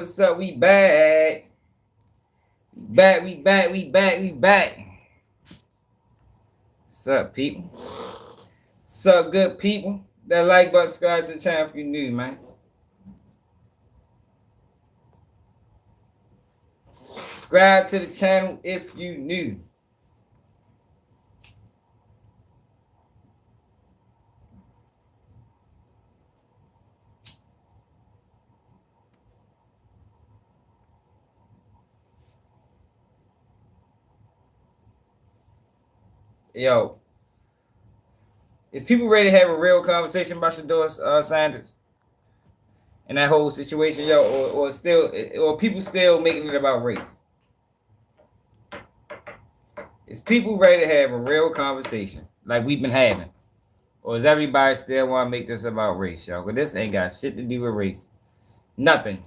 What's up? We back. We back. What's up, people? What's up, good people? That like button, subscribe to the channel if you new, man. Subscribe to the channel if you new. Yo, is people ready to have a real conversation about Shadeur Sanders and that whole situation, yo, or people still making it about race? Is people ready to have a real conversation like we've been having? Or does everybody still want to make this about race, yo? Because this ain't got shit to do with race. Nothing.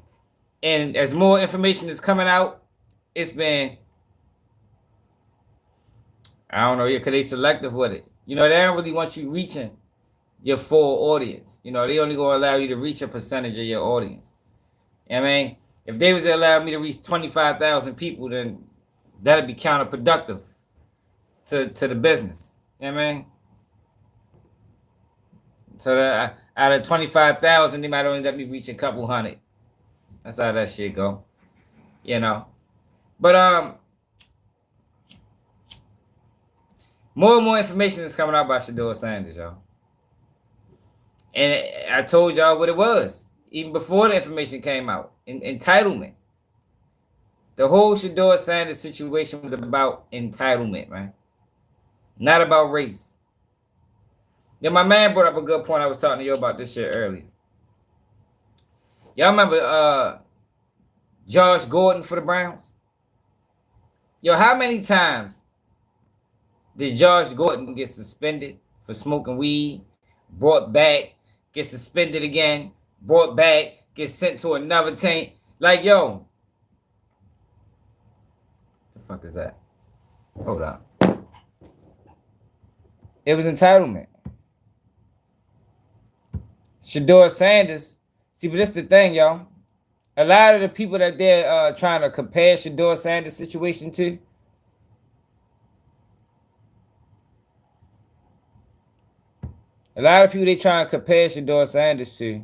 And as more information is coming out, it's been, I don't know, because they selective with it. You know, they don't really want you reaching your full audience. You know, they only going to allow you to reach a percentage of your audience. You know what I mean? If they was to allow me to reach 25,000 people, then that'd be counterproductive to the business. You know what I mean? So that out of 25,000, they might only let me reach a couple hundred. That's how that shit go. You know? But more and more information is coming out about Shadeur Sanders, y'all. And I told y'all what it was, even before the information came out. Entitlement. The whole Shadeur Sanders situation was about entitlement, man. Not about race. Yeah, my man brought up a good point. I was talking to you about this shit earlier. Y'all remember Josh Gordon for the Browns? Yo, how many times did Josh Gordon get suspended for smoking weed, brought back, get suspended again, brought back, get sent to another team? Like, yo, the fuck is that? Hold on. It was entitlement. Shadeur Sanders. See, but this the thing, y'all. A lot of the people that they're trying to compare Shadeur Sanders' situation to, a lot of people they trying to compare Shadeur Sanders to,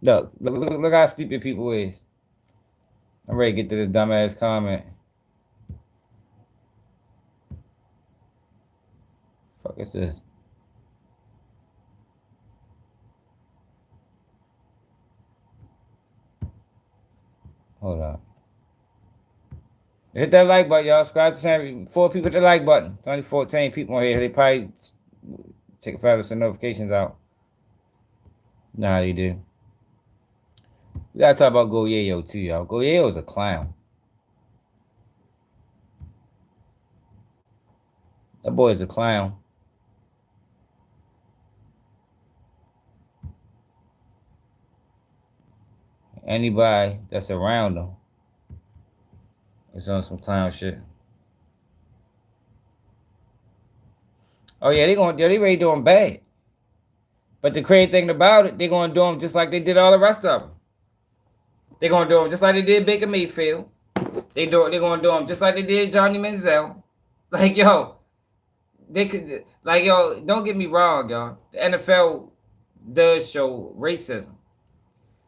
look how stupid people is. I'm ready to get to this dumbass comment. Fuck is this? Hold on. Hit that like button, y'all. Subscribe to the channel. 4 people hit the like button. It's only 14 people on here. They probably take a forever to send notifications out. Nah, they do. We gotta talk about Goyo too, y'all. Goyo is a clown. That boy is a clown. Anybody that's around him is on some clown shit. Oh yeah, they ready doing bad. But the crazy thing about it, they're gonna do them just like they did all the rest of them. They're gonna do them just like they did Baker Mayfield. They're gonna do them just like they did Johnny Manziel. Like yo, don't get me wrong, y'all. The NFL does show racism.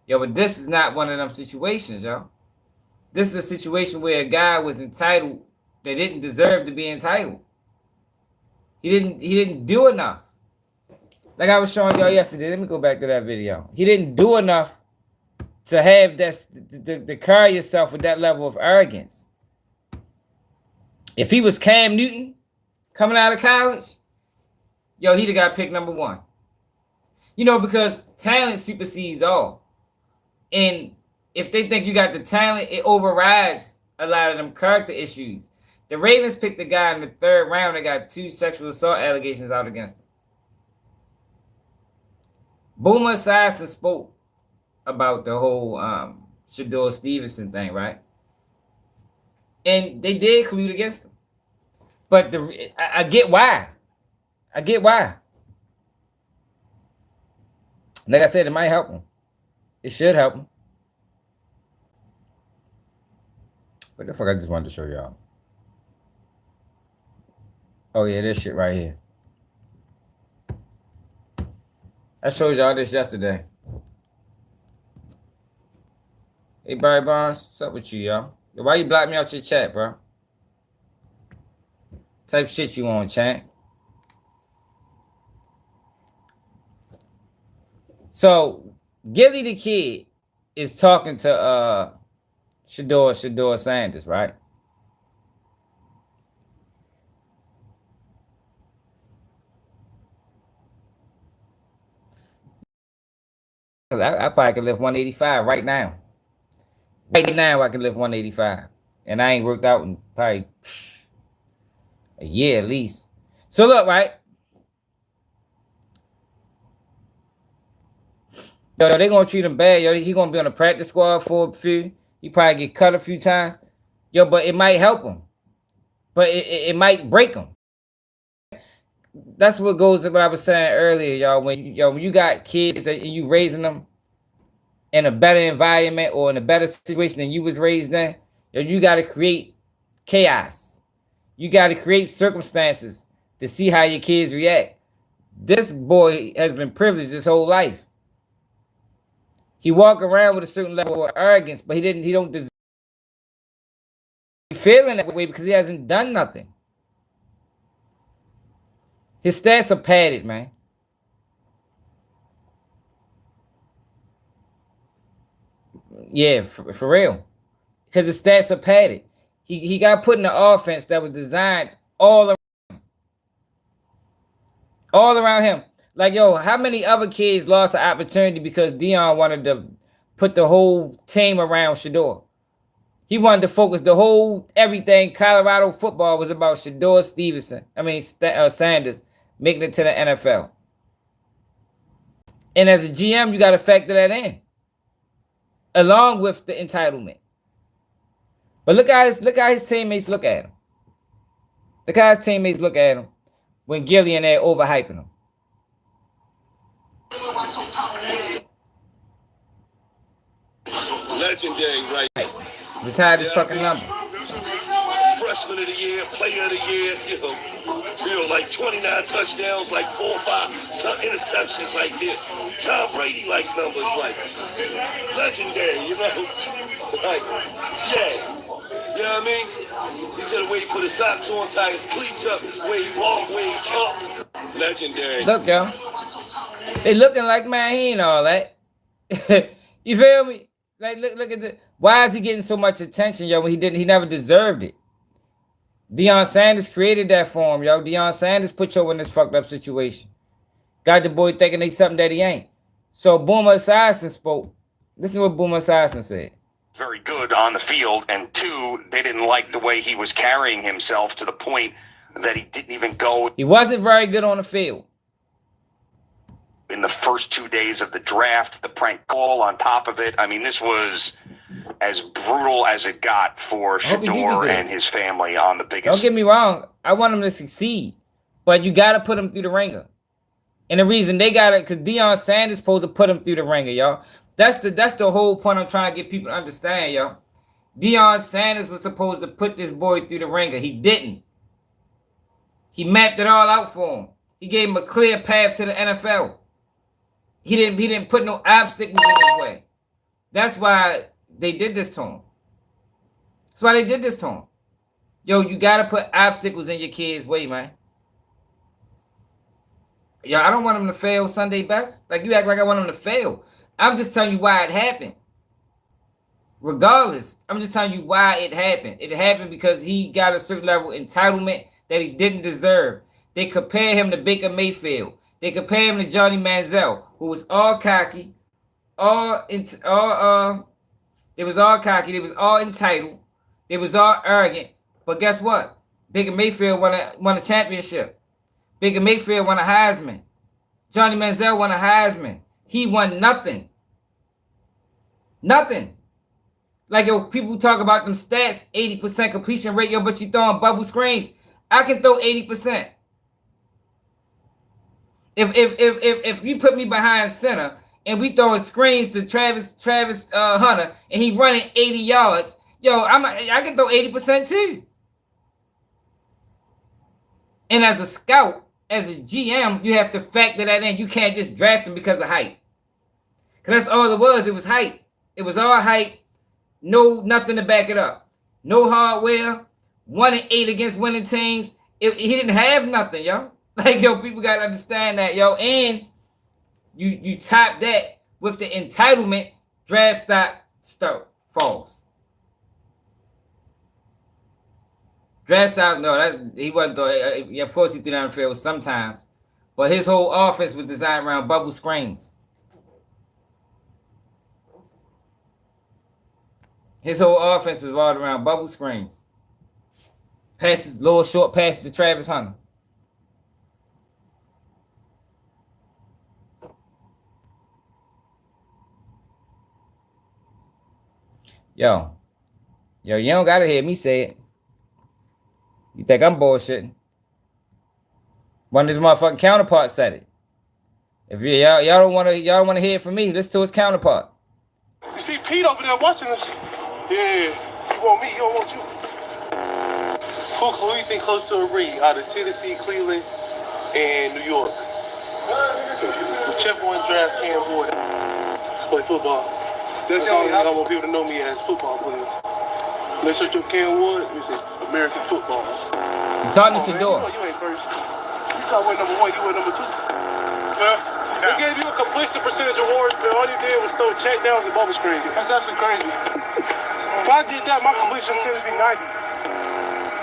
Yo, but this is not one of them situations, y'all. This is a situation where a guy was entitled that didn't deserve to be entitled. He didn't do enough. Like I was showing y'all yesterday. Let me go back to that video. He didn't do enough to have to carry yourself with that level of arrogance. If he was Cam Newton coming out of college, yo, he'd have got picked number 1. You know, because talent supersedes all. And if they think you got the talent, it overrides a lot of them character issues. The Ravens picked a guy in the 3rd round that got 2 sexual assault allegations out against him. Boomer Esiason spoke about the whole Shadeur Stevenson thing, right? And they did collude against him. But I get why. I get why. Like I said, it might help him. It should help him. What the fuck I just wanted to show y'all? Oh yeah, this shit right here. I showed y'all this yesterday. Hey Barry Bonds, what's up with you, y'all? Why you block me out your chat, bro? Type shit you on, chat. So Gilly the Kid is talking to Shadeur Sanders, right? I probably could lift 185 right now. Right now I can lift 185. And I ain't worked out in probably a year at least. So look, right? Yo, they gonna treat him bad. Yo, he gonna be on the practice squad for a few. He probably get cut a few times. Yo, but it might help him. But it might break him. That's what goes to what I was saying earlier, y'all. When you got kids and you raising them in a better environment or in a better situation than you was raised in, you got to create chaos. You got to create circumstances to see how your kids react. This boy has been privileged his whole life. He walk around with a certain level of arrogance, but he don't deserve feeling that way because he hasn't done nothing. His stats are padded, man. Yeah, for real. Because his stats are padded. He got put in the offense that was designed all around him. Like, yo, how many other kids lost an opportunity because Deion wanted to put the whole team around Sheduer? He wanted to focus the whole everything. Colorado football was about Shadeur Sanders making it to the NFL. And as a GM, you got to factor that in, along with the entitlement. But look how his teammates look at him. Look how his teammates look at him when Gilly and they're overhyping him. Legendary, right? Retire this fucking number. Freshman of the year, player of the year, like 29 touchdowns, like 4 or 5 interceptions, like this. Tom Brady like numbers, like legendary, like yeah. You know what I mean? He said the way he put his socks on, tie his cleats up, the way he walk, the way he talk, legendary. Look, yo, they looking like, man, he ain't all that. You feel me? Like, look at the. Why is he getting so much attention, yo? When he never deserved it. Deion Sanders created that for him, yo. Deion Sanders put you in this fucked up situation. Got the boy thinking he's something that he ain't. So Boomer Esiason spoke. Listen to what Boomer Esiason said. Very good on the field, and 2, they didn't like the way he was carrying himself to the point that he didn't even go. He wasn't very good on the field. In the first 2 days of the draft, the prank call on top of it. I mean, this was as brutal as it got for Sheduer and his family on the biggest. Don't get me wrong. I want him to succeed, but you got to put him through the ringer. And the reason they got it, because Deion Sanders supposed to put him through the ringer, y'all. That's the whole point I'm trying to get people to understand, y'all. Deion Sanders was supposed to put this boy through the ringer. He didn't. He mapped it all out for him. He gave him a clear path to the NFL. He didn't put no obstacles in his way. That's why they did this to him. That's why they did this to him. Yo, you gotta put obstacles in your kid's way, man. Yo, I don't want him to fail Sunday best. Like, you act like I want him to fail. I'm just telling you why it happened. Regardless, I'm just telling you why it happened. It happened because he got a certain level of entitlement that he didn't deserve. They compare him to Baker Mayfield. They compare him to Johnny Manziel, who was all cocky, they was all cocky, they was all entitled, they was all arrogant. But guess what? Baker Mayfield won a championship. Baker Mayfield won a Heisman. Johnny Manziel won a Heisman. He won nothing. Nothing. Like, yo, people talk about them stats, 80% completion rate, yo, but you throwing bubble screens. I can throw 80%. If you put me behind center and we throwing screens to Travis Hunter, and he running 80 yards. Yo, I can throw 80% too. And as a scout, as a GM, you have to factor that in. You can't just draft him because of hype. Because that's all it was. It was hype. It was all hype. No, nothing to back it up. No hardware. 1-8 against winning teams. He didn't have nothing, yo. Like, yo, people got to understand that, yo. And you top that with the entitlement, draft stock falls. Draft stock, no, he wasn't. Of course, he threw down the field sometimes. But his whole offense was designed around bubble screens. His whole offense was all around bubble screens. Passes, little short passes to Travis Hunter. Yo, you don't gotta hear me say it. You think I'm bullshitting? One of his motherfucking counterparts said it. If y'all don't wanna hear it from me, listen to his counterpart. You see Pete over there watching this shit? Yeah, he want me, he don't want you. Who you think close to a ring out of Tennessee, Cleveland, and New York? Whichever one draft Cam Ward. Play football. That's the only thing I want people to know me as football players. Let's search up Cam Ward. You say American football. You talking to Sheduer? You ain't first. You thought we're number one. You were number two. They gave you a completion percentage award, but all you did was throw check downs and bubble screens. That's actually crazy. If I did that, my completion percentage would be 90.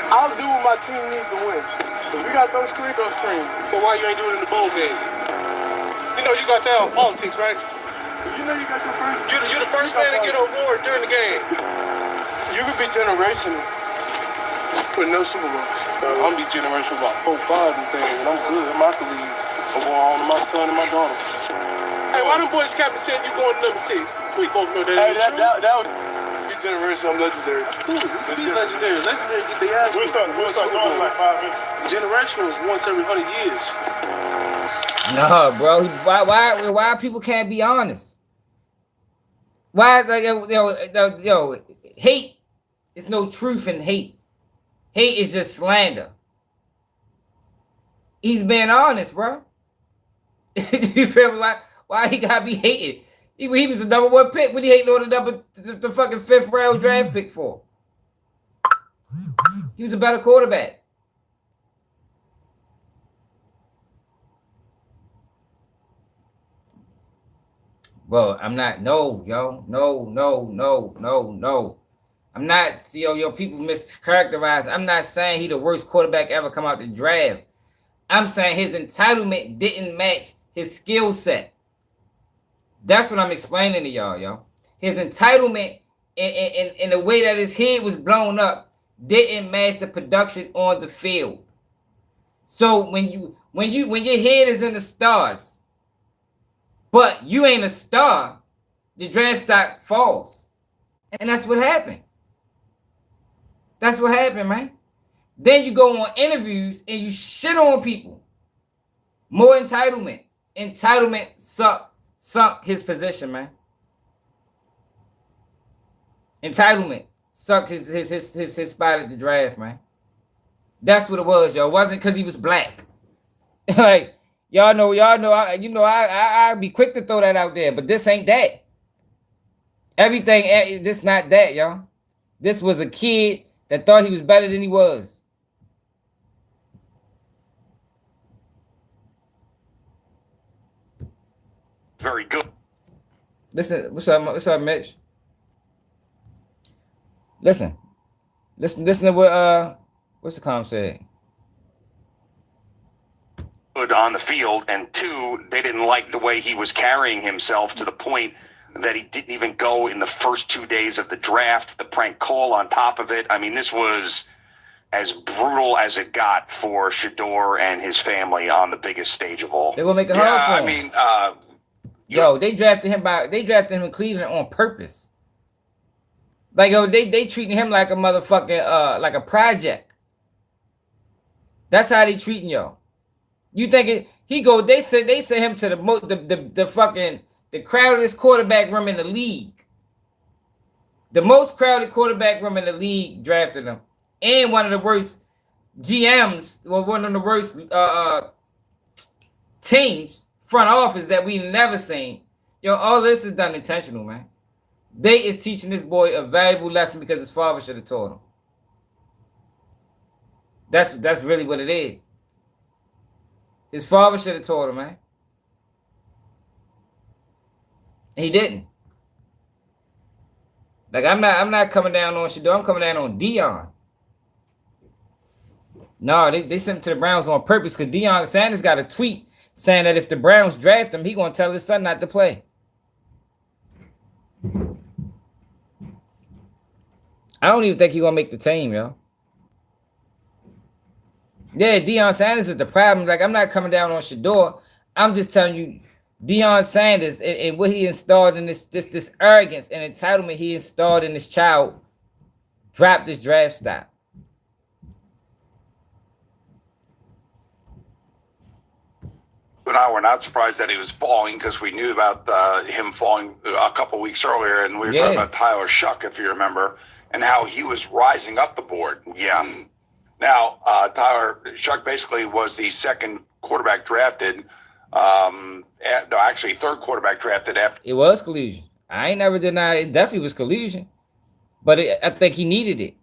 I'll do what my team needs to win. If we got those screens, those screens. So why you ain't doing it in the bowl game? You know you got that on politics, right? You know you got your first. You're the first man to get an award during the game. You could be generational with no Super Bowl. I'm be generational about 4, 5 and things, and I'm good. I'm out the league. I'm going on to my son and my daughter. Hey, why them boys captain said you going to number 6? We both know that ain't true. That was generation. I'm legendary. Be legendary. Legendary get their ass. We'll start going like 5 minutes. Generational is once every 100 years. No, bro. Why people can't be honest? Why, like, yo, hate is no truth in hate. Hate is just slander. He's being honest, bro. You feel me? Why he gotta be hated? He was the number 1 pick. What he hating on the fucking 5th round draft pick for? He was a better quarterback. Well, I'm not. No, yo. No. I'm not. See, yo, people mischaracterize. I'm not saying he the worst quarterback ever come out the draft. I'm saying his entitlement didn't match his skill set. That's what I'm explaining to y'all, yo. His entitlement in the way that his head was blown up didn't match the production on the field. So when your head is in the stars, but you ain't a star, the draft stock falls. And that's what happened. That's what happened, man. Then you go on interviews and you shit on people. More entitlement. Entitlement sunk his position, man. Entitlement sunk his spot at the draft, man. That's what it was, yo. It wasn't because he was black. Like, y'all know, I'd be quick to throw that out there, but this ain't that. Everything, this not that, y'all. This was a kid that thought he was better than he was. Very good. Listen, what's up, Mitch? Listen to what what's the com said. Good on the field, and 2, they didn't like the way he was carrying himself to the point that he didn't even go in the first 2 days of the draft. The prank call on top of it. I mean, this was as brutal as it got for Sheduer and his family on the biggest stage of all. They're gonna make it hard for him. I mean, yo, they drafted him in Cleveland on purpose. Like, yo, they treating him like a motherfucking like a project. That's how they treating y'all. You think they sent him to the the crowdedest quarterback room in the league. The most crowded quarterback room in the league drafted him. And one of the worst GMs, or one of the worst teams, front office that we never seen. Yo, all this is done intentional, man. They is teaching this boy a valuable lesson because his father should have taught him. That's really what it is. His father should have taught him, man. And he didn't. Like, I'm not coming down on Shadeur. I'm coming down on Deion. No, they sent him to the Browns on purpose because Deion Sanders got a tweet saying that if the Browns draft him, he gonna tell his son not to play. I don't even think he's gonna make the team, yo. Yeah, Deion Sanders is the problem. Like, I'm not coming down on Shadeur. I'm just telling you, Deion Sanders and what he installed in this arrogance and entitlement he installed in this child dropped this draft stock. And I were not surprised that he was falling because we knew about him falling a couple weeks earlier, and we were talking about Tyler Shuck, if you remember, and how he was rising up the board. Yeah. Now, Tyler Shuck basically was the second quarterback drafted. No, actually, third quarterback drafted after. It was collusion. I ain't never denied it. Definitely was collusion. But I think he needed it.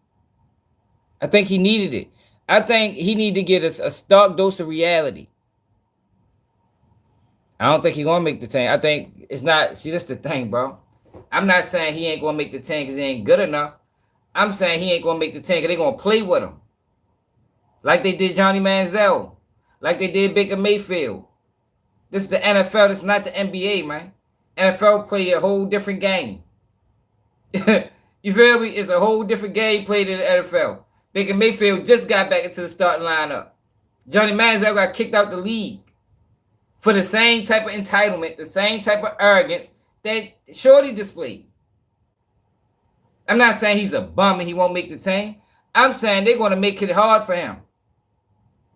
I think he needed it. I think he needed to get a stark dose of reality. I don't think he's going to make the team. I think it's not. See, that's the thing, bro. I'm not saying he ain't going to make the team because he ain't good enough. I'm saying he ain't going to make the team because they're going to play with him. Like they did Johnny Manziel. Like they did Baker Mayfield. This is the NFL. This is not the NBA, man. NFL play a whole different game. You feel me? It's a whole different game played in the NFL. Baker Mayfield just got back into the starting lineup. Johnny Manziel got kicked out the league for the same type of entitlement, the same type of arrogance that Shorty displayed. I'm not saying he's a bum and he won't make the team. I'm saying they're going to make it hard for him.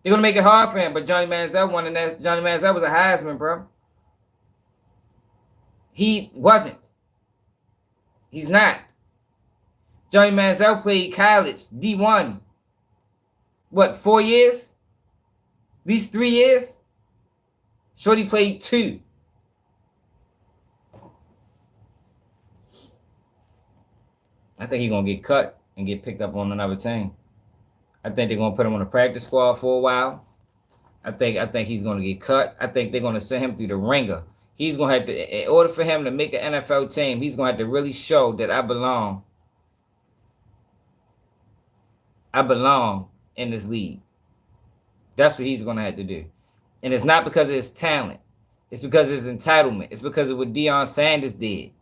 They're going to make it hard for him, but Johnny Manziel won, and Johnny Manziel was a Heisman, bro. He wasn't. He's not. Johnny Manziel played college, D1. What, 4 years? At least 3 years? Shorty played 2. I think he's going to get cut and get picked up on another team. I think they're going to put him on the practice squad for a while. I think he's going to get cut. I think they're going to send him through the ringer. He's going to have to, in order for him to make an NFL team, he's going to have to really show that I belong. I belong in this league. That's what he's going to have to do. And it's not because of his talent. It's because of his entitlement. It's because of what Deion Sanders did.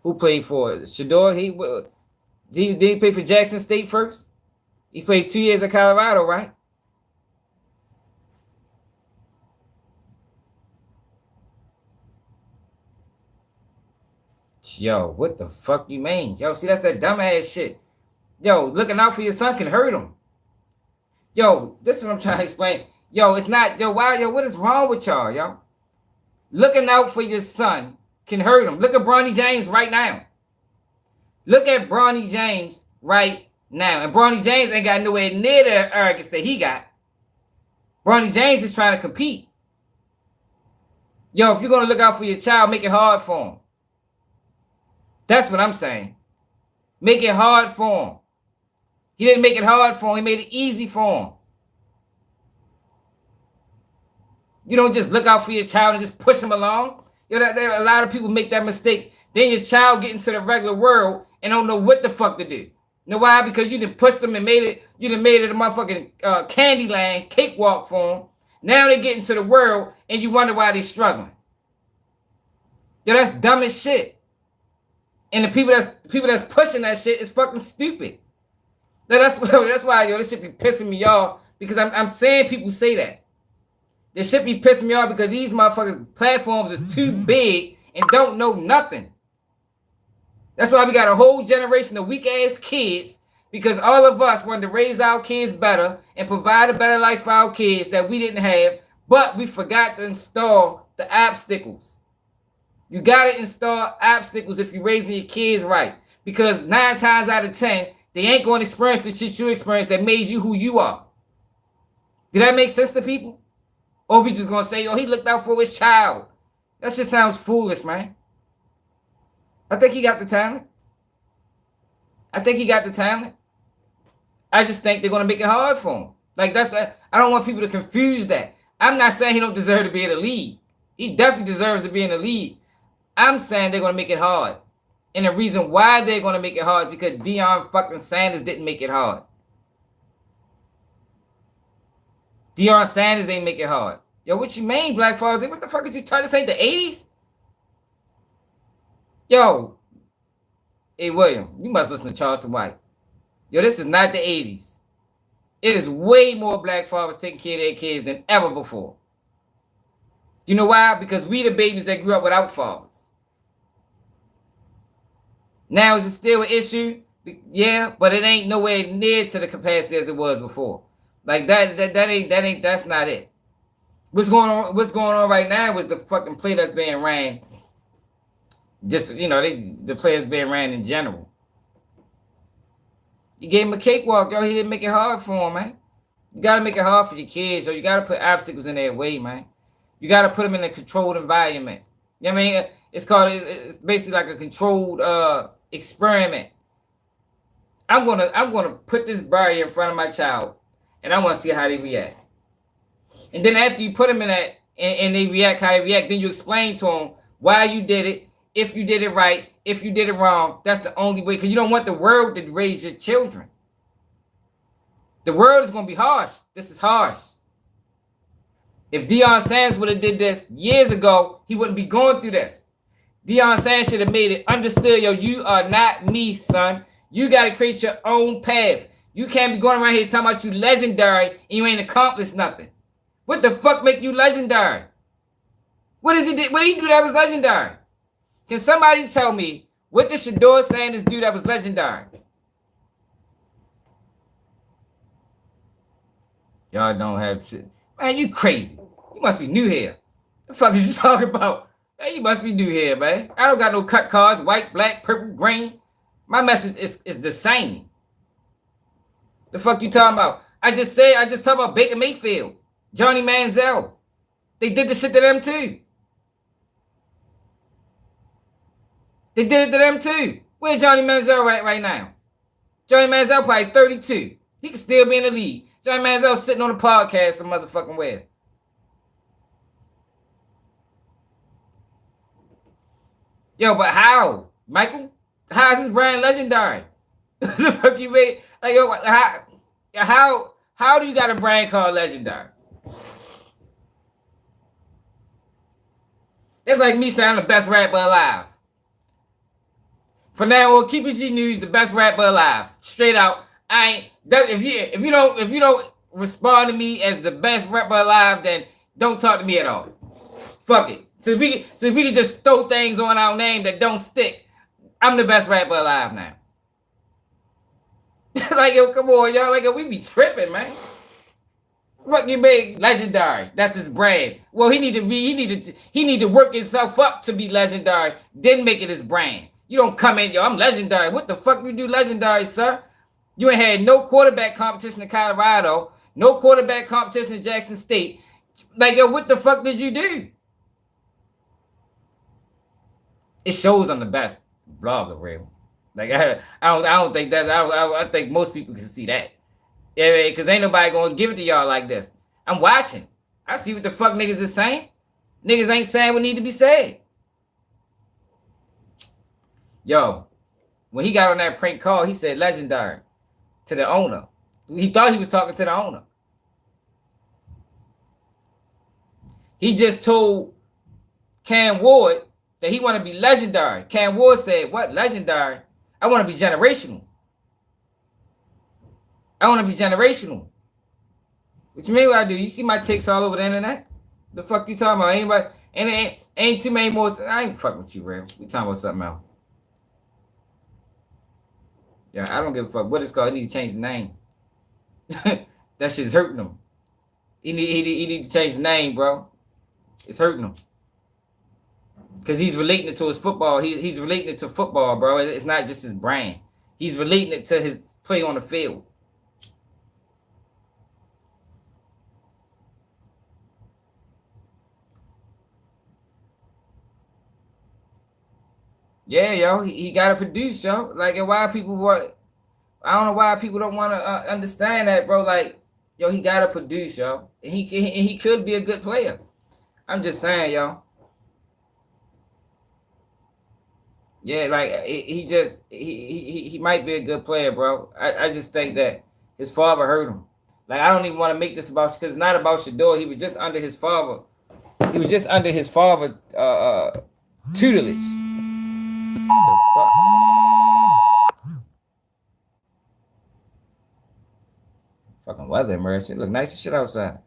Who played for it? Shadeur? Did he play for Jackson State first? He played 2 years at Colorado, right? Yo, what the fuck you mean? Yo, see, that's that dumbass shit. Yo, looking out for your son can hurt him. Yo, this is what I'm trying to explain. Yo, it's not, yo, wow, yo, what is wrong with y'all, yo? Looking out for your son can hurt him. Look at Bronny James right now. Look at Bronny James right now. And Bronny James ain't got nowhere near the arrogance that he got. Bronny James is trying to compete. Yo, if you're going to look out for your child, make it hard for him. That's what I'm saying. Make it hard for him. He didn't make it hard for him. He made it easy for him. You don't just look out for your child and just push him along. You know, a lot of people make that mistake. Then your child get into the regular world and don't know what the fuck to do. You know why? Because you done pushed them and made it. You done made it a motherfucking candy land, cakewalk for them. Now they get into the world and you wonder why they struggling. Yo, that's dumb as shit. And the people that's pushing that shit is fucking stupid. That's why, yo, this shit be pissing me off. Because I'm saying people say that. This shit be pissing me off because these motherfuckers' platforms is too big and don't know nothing. That's why we got a whole generation of weak-ass kids, because all of us wanted to raise our kids better and provide a better life for our kids that we didn't have. But we forgot to install the obstacles. You got to install obstacles if you're raising your kids right. Because 9 times out of 10, they ain't going to experience the shit you experienced that made you who you are. Did that make sense to people? Or we just going to say, oh, he looked out for his child. That shit sounds foolish, man. I think he got the talent. I just think they're going to make it hard for him. Like, I don't want people to confuse that. I'm not saying he don't deserve to be in the league. He definitely deserves to be in the league. I'm saying they're going to make it hard. And the reason why they're going to make it hard is because Deion fucking Sanders didn't make it hard. Deion Sanders ain't make it hard. Yo, what you mean, Black Fathers? What the fuck is you talking? This ain't the 80s? Yo. Hey, William, you must listen to Charleston White. Yo, this is not the 80s. It is way more black fathers taking care of their kids than ever before. You know why? Because we the babies that grew up without fathers. Now, is it still an issue? Yeah, but it ain't nowhere near to the capacity as it was before. Like that's not it. What's going on right now is the fucking play that's being ran. Just, you know, the players being ran in general. You gave him a cakewalk, yo. He didn't make it hard for him, man. You got to make it hard for your kids, or you got to put obstacles in their way, man. You got to put them in a controlled environment. You know what I mean? It's basically like a controlled experiment. I'm gonna put this barrier in front of my child, and I want to see how they react. And then after you put them in that, and they react how they react, then you explain to them why you did it, if you did it right, if you did it wrong. That's the only way, because you don't want the world to raise your children. The world is gonna be harsh. This is harsh. If Deion Sanders would have did this years ago, he wouldn't be going through this. Deion Sanders should have made it understood, yo, you are not me, son. You got to create your own path. You can't be going around here talking about you legendary and you ain't accomplished nothing. What the fuck make you legendary? What did he do that was legendary? Can somebody tell me what did Shadeur Sanders do that was legendary? Y'all don't have to. Man, you crazy. You must be new here. The fuck is you talking about? Man, you must be new here, man. I don't got no cut cards, white, black, purple, green. My message is the same. The fuck you talking about? I just talked about Baker Mayfield, Johnny Manziel. They did the shit to them too. They did it to them too. Where's Johnny Manziel right now? Johnny Manziel probably 32. He can still be in the league. Johnny Manziel sitting on a podcast some motherfucking where. Yo, but how, Michael? How is this brand legendary? The fuck you made? Like, yo, how do you got a brand called legendary? It's like me saying I'm the best rapper alive. For now on, Keep It G News, the best rapper alive. Straight out. If you don't respond to me as the best rapper alive, then don't talk to me at all. Fuck it. So we can just throw things on our name that don't stick. I'm the best rapper alive now. Like, yo, come on, y'all. Like, yo, we be tripping, man. What you made legendary? That's his brand. Well, he need to work himself up to be legendary, then make it his brand. You don't come in, yo, I'm legendary. What the fuck you do legendary, sir? You ain't had no quarterback competition in Colorado, no quarterback competition in Jackson State. Like, yo, what the fuck did you do? It shows I'm the best blogger, real. Like, I don't think that. I think most people can see that. Yeah, because ain't nobody gonna give it to y'all like this. I'm watching. I see what the fuck niggas is saying. Niggas ain't saying what need to be said. Yo, when he got on that prank call, he said legendary to the owner. He thought he was talking to the owner. He just told Cam Ward that he want to be legendary. Cam Ward said, what, legendary? I want to be generational. I want to be generational. What you mean what I do? You see my takes all over the internet? The fuck you talking about? Anybody? Ain't too many more. I ain't fucking with you, Ram. We talking about something else. Yeah, I don't give a fuck what it's called. I need to change the name. That shit's hurting them. He need to change the name, bro. It's hurting him. Because he's relating it to his football. He's relating it to football, bro. It's not just his brand. He's relating it to his play on the field. Yeah, yo, he got to produce, yo. Like, and why people what? I don't know why people don't want to understand that, bro. Like, yo, he got to produce, yo. And he could be a good player. I'm just saying, yo. Yeah, like he might be a good player, bro. I just think that his father hurt him. Like, I don't even want to make this about, because it's not about Sheduer. He was just under his father. He was just under his father tutelage. The fuck? Fucking weather, man. Shit look nice as shit outside.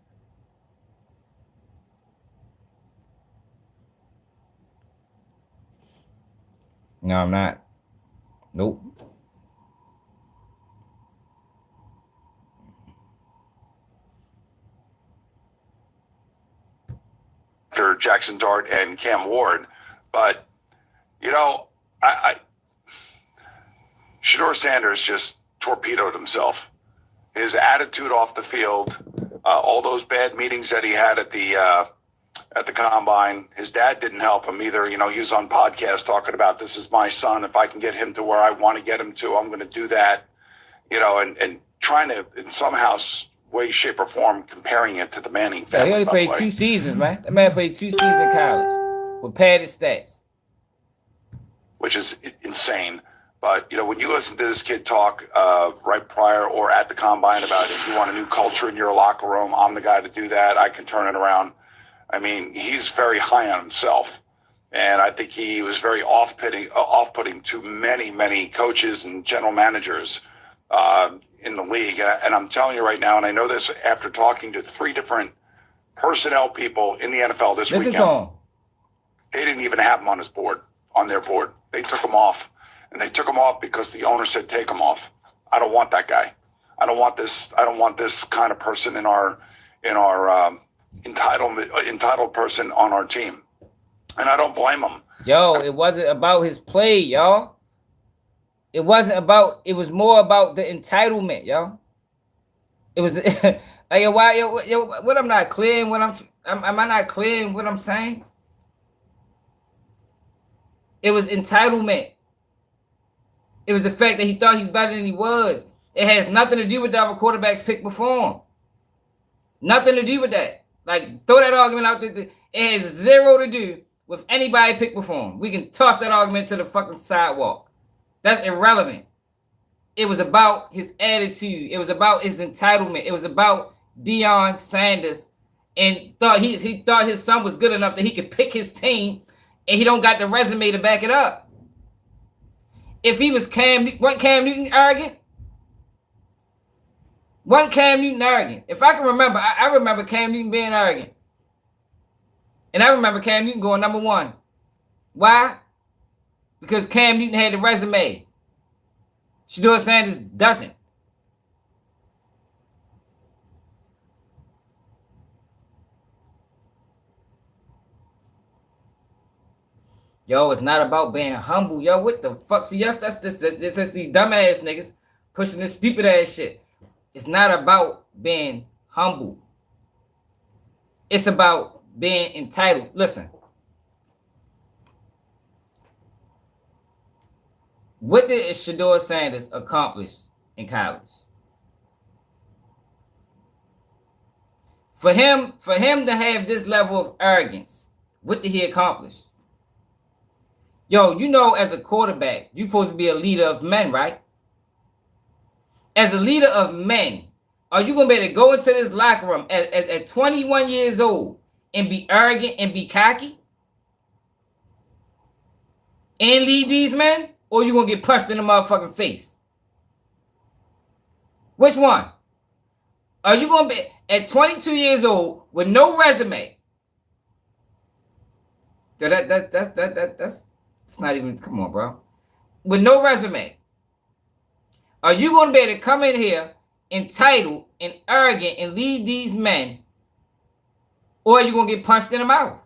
No, I'm not. Nope. After Jackson Dart and Cam Ward, but you know, Shadeur Sanders just torpedoed himself. His attitude off the field, all those bad meetings that he had at the combine. His dad didn't help him either. You know, he was on podcast talking about, this is my son. If I can get him to where I want to get him to, I'm going to do that. You know, and trying to, in some way, shape, or form, comparing it to the Manning family. Yeah, he only played 2 seasons, man. That man played 2 seasons in college with padded stats. Which is insane. But, you know, when you listen to this kid talk right prior or at the combine about if you want a new culture in your locker room, I'm the guy to do that. I can turn it around. I mean, he's very high on himself. And I think he was very off-putting to many coaches and general managers in the league. And I'm telling you right now, and I know this after talking to 3 different personnel people in the NFL this weekend. They didn't even have him on their board. They took him off. And they took him off because the owner said, take him off. I don't want that guy. I don't want this kind of person in our entitled person on our team. And I don't blame him. Yo, it wasn't about his play, y'all. It was more about the entitlement, yo. It was like, what I'm not clear in what am I not clear in what I'm saying? It was entitlement. It was the fact that he thought he's better than he was. It has nothing to do with the other quarterbacks picked before him. Nothing to do with that. Like, throw that argument out there. It has 0 to do with anybody picked before him. We can toss that argument to the fucking sidewalk. That's irrelevant. It was about his attitude. It was about his entitlement. It was about Deion Sanders, and thought he thought his son was good enough that he could pick his team, and he don't got the resume to back it up. If he was wasn't Cam Newton arrogant? Wasn't Cam Newton arrogant? If I can remember, I remember Cam Newton being arrogant. And I remember Cam Newton going number 1. Why? Because Cam Newton had the resume. Shadeur Sanders doesn't. Yo, it's not about being humble. Yo, what the fuck? See, that's these dumbass niggas pushing this stupid ass shit. It's not about being humble. It's about being entitled. Listen. What did Shadeur Sanders accomplish in college? For him to have this level of arrogance, what did he accomplish? Yo, you know, as a quarterback, you're supposed to be a leader of men, right? As a leader of men, are you going to be able to go into this locker room at 21 years old and be arrogant and be cocky? And lead these men? Or you going to get punched in the motherfucking face? Which one? Are you going to be at 22 years old with no resume? That's not even, come on, bro. With no resume. Are you going to be able to come in here entitled and arrogant and lead these men or you're gonna get punched in the mouth.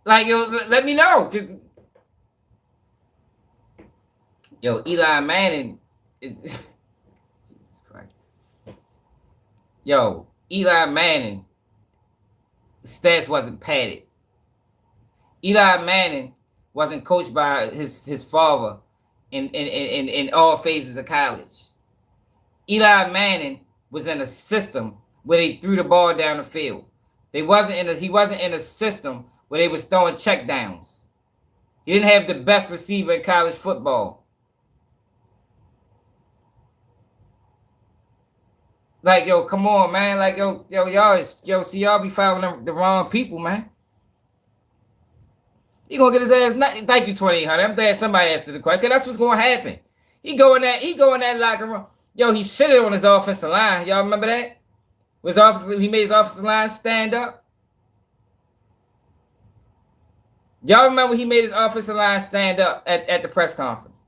Like, yo, let me know, cause yo, Eli Manning is Jesus Christ. Yo, Eli Manning stats wasn't padded. Eli Manning wasn't coached by his father in all phases of college. Eli Manning was in a system where they threw the ball down the field. He wasn't in a system where they was throwing check downs. He didn't have the best receiver in college football. Like, yo, come on, man. Like, y'all see, y'all be following the wrong people, man. He gonna get his ass. Thank you, 2800. I'm glad somebody answered the question. That's what's gonna happen. He go in that locker room. Yo, he shitted on his offensive line. Y'all remember that? He made his offensive line stand up. Y'all remember he made his offensive line stand up at the press conference?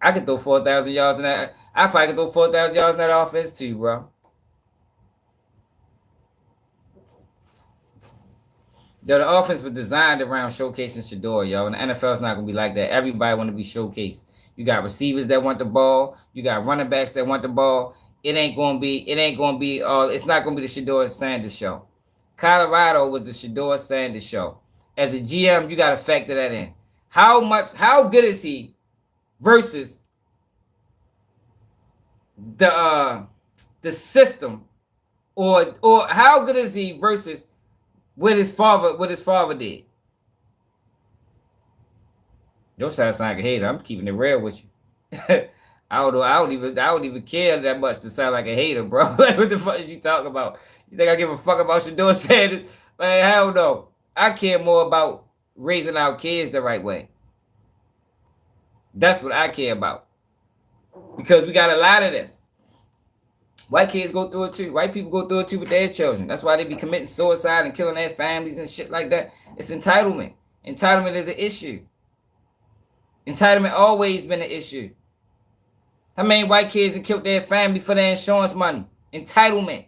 I could throw 4,000 yards in that. I probably could throw 4,000 yards in that offense too, bro. Yo, the offense was designed around showcasing Sheduer, yo. And the NFL's not gonna be like that. Everybody want to be showcased. You got receivers that want the ball. You got running backs that want the ball. It's not gonna be the Shadeur Sanders show. Colorado was the Shadeur Sanders show. As a GM, you gotta factor that in. How good is he versus the system, or how good is he versus what his father did? Your side sound like a hater. I'm keeping it real with you. I don't even care that much to sound like a hater, bro. Like, what the fuck is you talking about? You think I give a fuck about Shadeur Sanders? Man, hell no. I care more about raising our kids the right way. That's what I care about. Because we got a lot of this. White kids go through it too. White people go through it too with their children. That's why they be committing suicide and killing their families and shit like that. It's entitlement. Entitlement is an issue. Entitlement always been an issue. How many white kids have killed their family for their insurance money? Entitlement.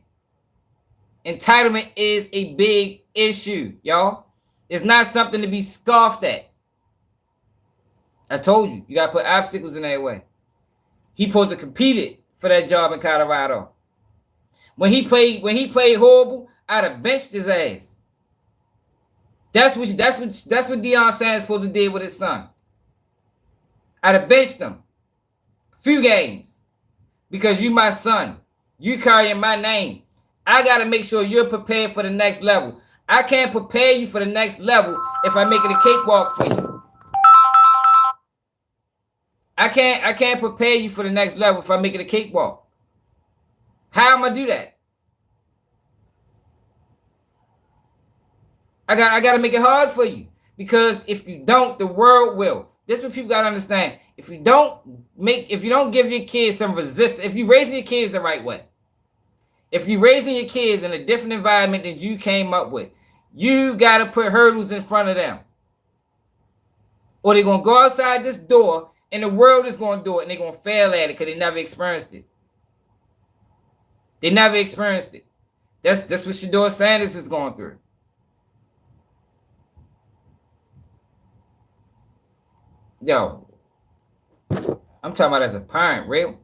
Entitlement is a big issue, y'all. It's not something to be scoffed at. I told you, you got to put obstacles in their way. He supposed to compete for that job in Colorado. When he played horrible, I'd have benched his ass. That's what Deion Sanders supposed to do with his son. I'd have benched him. Few games. Because you my son. You carrying my name. I got to make sure you're prepared for the next level. I can't prepare you for the next level if I make it a cakewalk for you. I can't prepare you for the next level if I make it a cakewalk. How am I do that? I got to make it hard for you, because if you don't, the world will. This is what people got to understand. If you don't give your kids some resistance, if you're raising your kids the right way, if you're raising your kids in a different environment that you came up with, you got to put hurdles in front of them. Or they're going to go outside this door and the world is going to do it and they're going to fail at it because they never experienced it. They never experienced it. That's what Shadeur Sanders is going through. Yo, I'm talking about as a parent, real.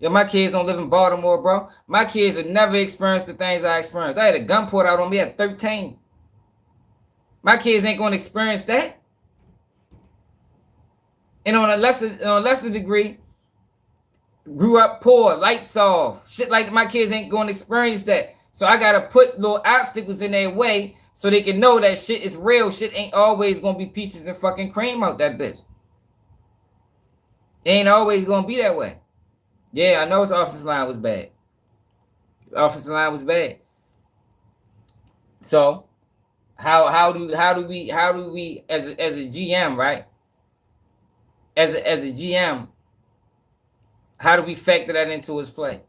Yo, my kids don't live in Baltimore, bro. My kids have never experienced the things I experienced. I had a gun pulled out on me at 13. My kids ain't going to experience that. And on a lesser degree, grew up poor, lights off, shit like that. My kids ain't going to experience that. So I got to put little obstacles in their way so they can know that shit is real. Shit ain't always going to be peaches and fucking cream out that bitch. It ain't always going to be that way. Yeah, I know his offensive line was bad. His offensive line was bad. So how do we as a GM, right? As a GM, how do we factor that into his play?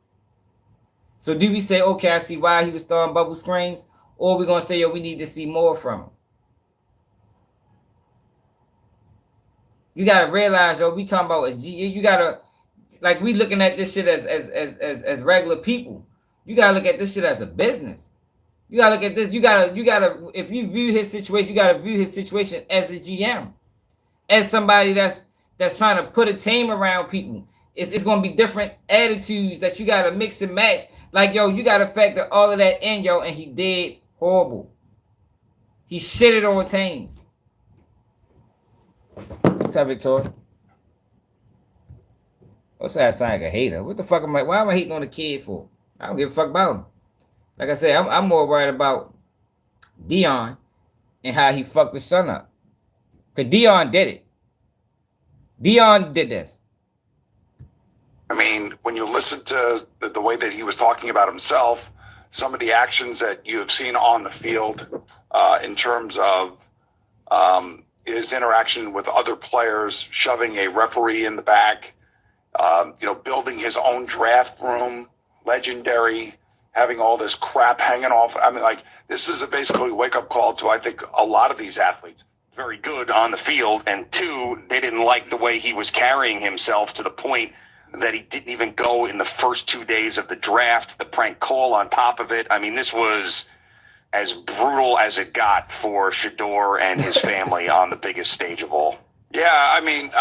So do we say, okay, I see why he was throwing bubble screens, or we're gonna say, yo, we need to see more from him. You gotta realize, yo, we talking about a G. You gotta, like, we looking at this shit as regular people. You gotta look at this shit as a business. You gotta look at this. You gotta. If you view his situation, you gotta view his situation as a GM, as somebody that's trying to put a team around people. It's gonna be different attitudes that you gotta mix and match. Like, yo, you gotta factor all of that in, yo. And he did horrible. He shitted on teams. What's up, Victoria? What's that? I sound like a hater. What the fuck am I? Why am I hating on the kid for? I don't give a fuck about him. Like I said, I'm more worried about Deion and how he fucked his son up. Because Deion did it. Deion did this. I mean, when you listen to the way that he was talking about himself, some of the actions that you have seen on the field in terms of his interaction with other players, shoving a referee in the back, building his own draft room, legendary, having all this crap hanging off. I mean, like, this is basically a wake-up call to, I think, a lot of these athletes. Very good on the field, and two, they didn't like the way he was carrying himself to the point that he didn't even go in the first 2 days of the draft. The prank call on top of it. I mean, this was as brutal as it got for Sheduer and his family on the biggest stage of all. Yeah, I mean,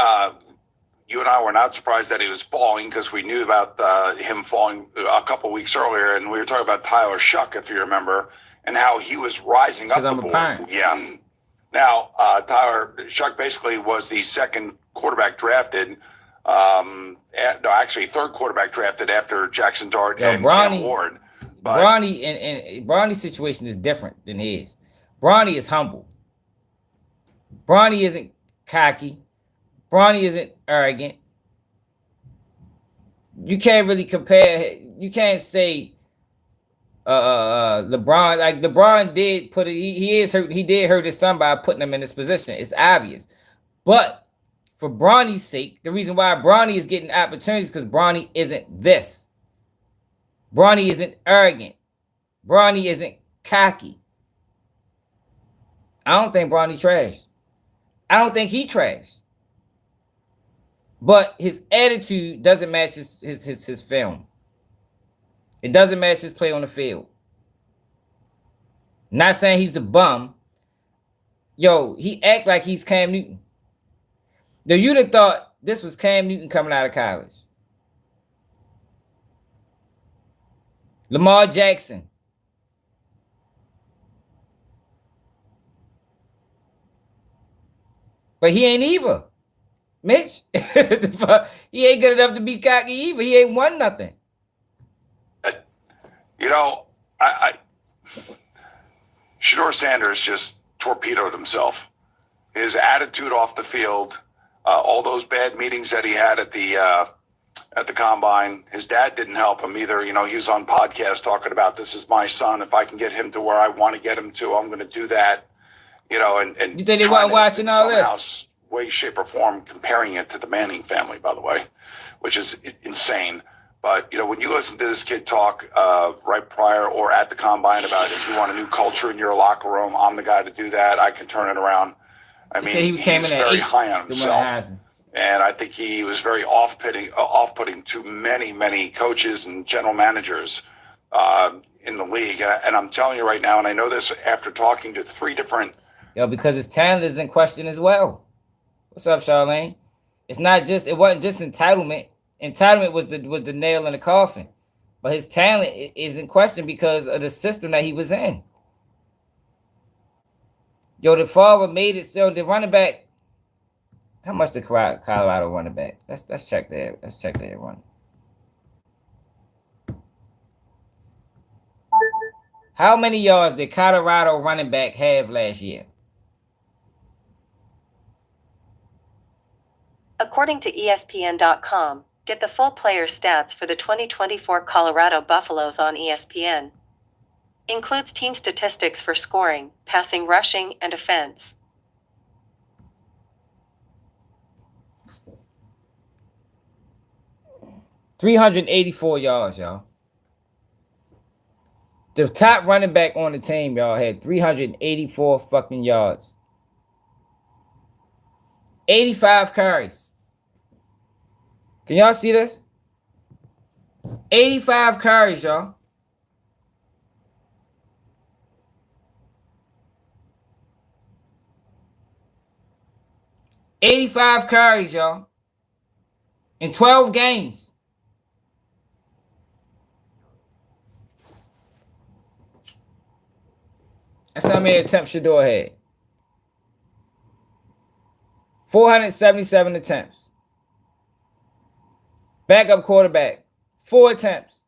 you and I were not surprised that he was falling because we knew about him falling a couple weeks earlier, and we were talking about Tyler Shuck, if you remember, and how he was rising up the board. Yeah. Now, Tyler Shuck basically was the second quarterback drafted. Third quarterback drafted after Jackson Dart and Cam Ward. But Bronny's situation is different than his. Bronny is humble. Bronny isn't cocky. Bronny isn't arrogant. You can't really compare. You can't say LeBron. Like, LeBron did put it. He is hurt. He did hurt his son by putting him in this position. It's obvious. But for Bronny's sake, the reason why Bronny is getting opportunities is because Bronny isn't this. Bronny isn't arrogant. Bronny isn't cocky. I don't think Bronny trash. I don't think he trash. But his attitude doesn't match his film. It doesn't match his play on the field. Not saying he's a bum. Yo, he act like he's Cam Newton. Now, you'd have thought this was Cam Newton coming out of college. Lamar Jackson. But he ain't either. Mitch. He ain't good enough to be cocky either. He ain't won nothing. Shadeur Sanders just torpedoed himself. His attitude off the field, all those bad meetings that he had at the combine. His dad didn't help him either. He was on podcast talking about, this is my son. If I can get him to where I want to get him to, I'm going to do that. And you think they weren't watching all this? Way, shape, or form, comparing it to the Manning family, by the way, which is insane. But, when you listen to this kid talk right prior or at the combine about if you want a new culture in your locker room, I'm the guy to do that. I can turn it around. I mean, he's very high on himself. And I think he was very off-putting to many, many coaches and general managers in the league. And I'm telling you right now, and I know this after talking to 3 different... because his talent is in question as well. What's up, Charlene? It wasn't just entitlement. Entitlement was the nail in the coffin. But his talent is in question because of the system that he was in. The father made it so the running back. How much did Colorado running back? Let's check that. Let's check that one. How many yards did Colorado running back have last year? According to ESPN.com, get the full player stats for the 2024 Colorado Buffaloes on ESPN. Includes team statistics for scoring, passing, rushing, and offense. $384 yards, y'all. The top running back on the team, y'all, had 384 fucking yards. 85 carries. Can y'all see this? 85 carries, y'all. $85 carries, y'all. In 12 games. That's how many attempts Sheduer had. 477 attempts. Backup quarterback, 4 attempts.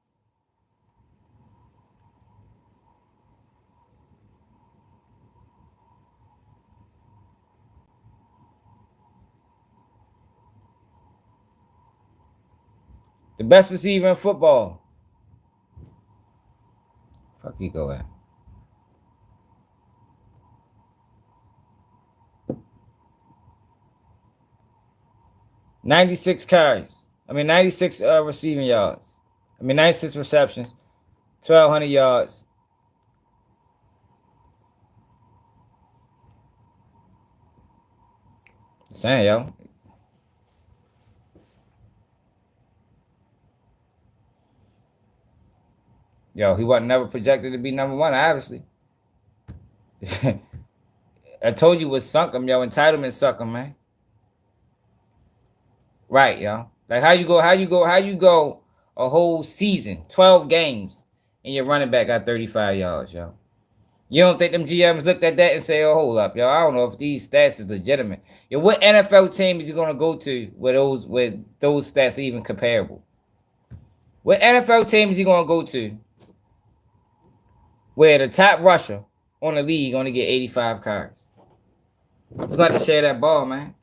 The best receiver in football. Fuck you go at. $96 carries. 96 receiving yards. 96 receptions. 1,200 yards. Saying, yo. Yo, he wasn't never projected to be number 1, obviously. I told you what sunk him, yo. Entitlement sunk him, man. Right, yo. Like how you go a whole season, 12 games, and your running back got 35 yards, yo. You don't think them GMs looked at that and say, oh, hold up, yo, I don't know if these stats is legitimate. Yo, what NFL team is he gonna go to where those stats are even comparable? What NFL team is he gonna go to where the top rusher on the league only get 85 carries? He's got to share that ball, man.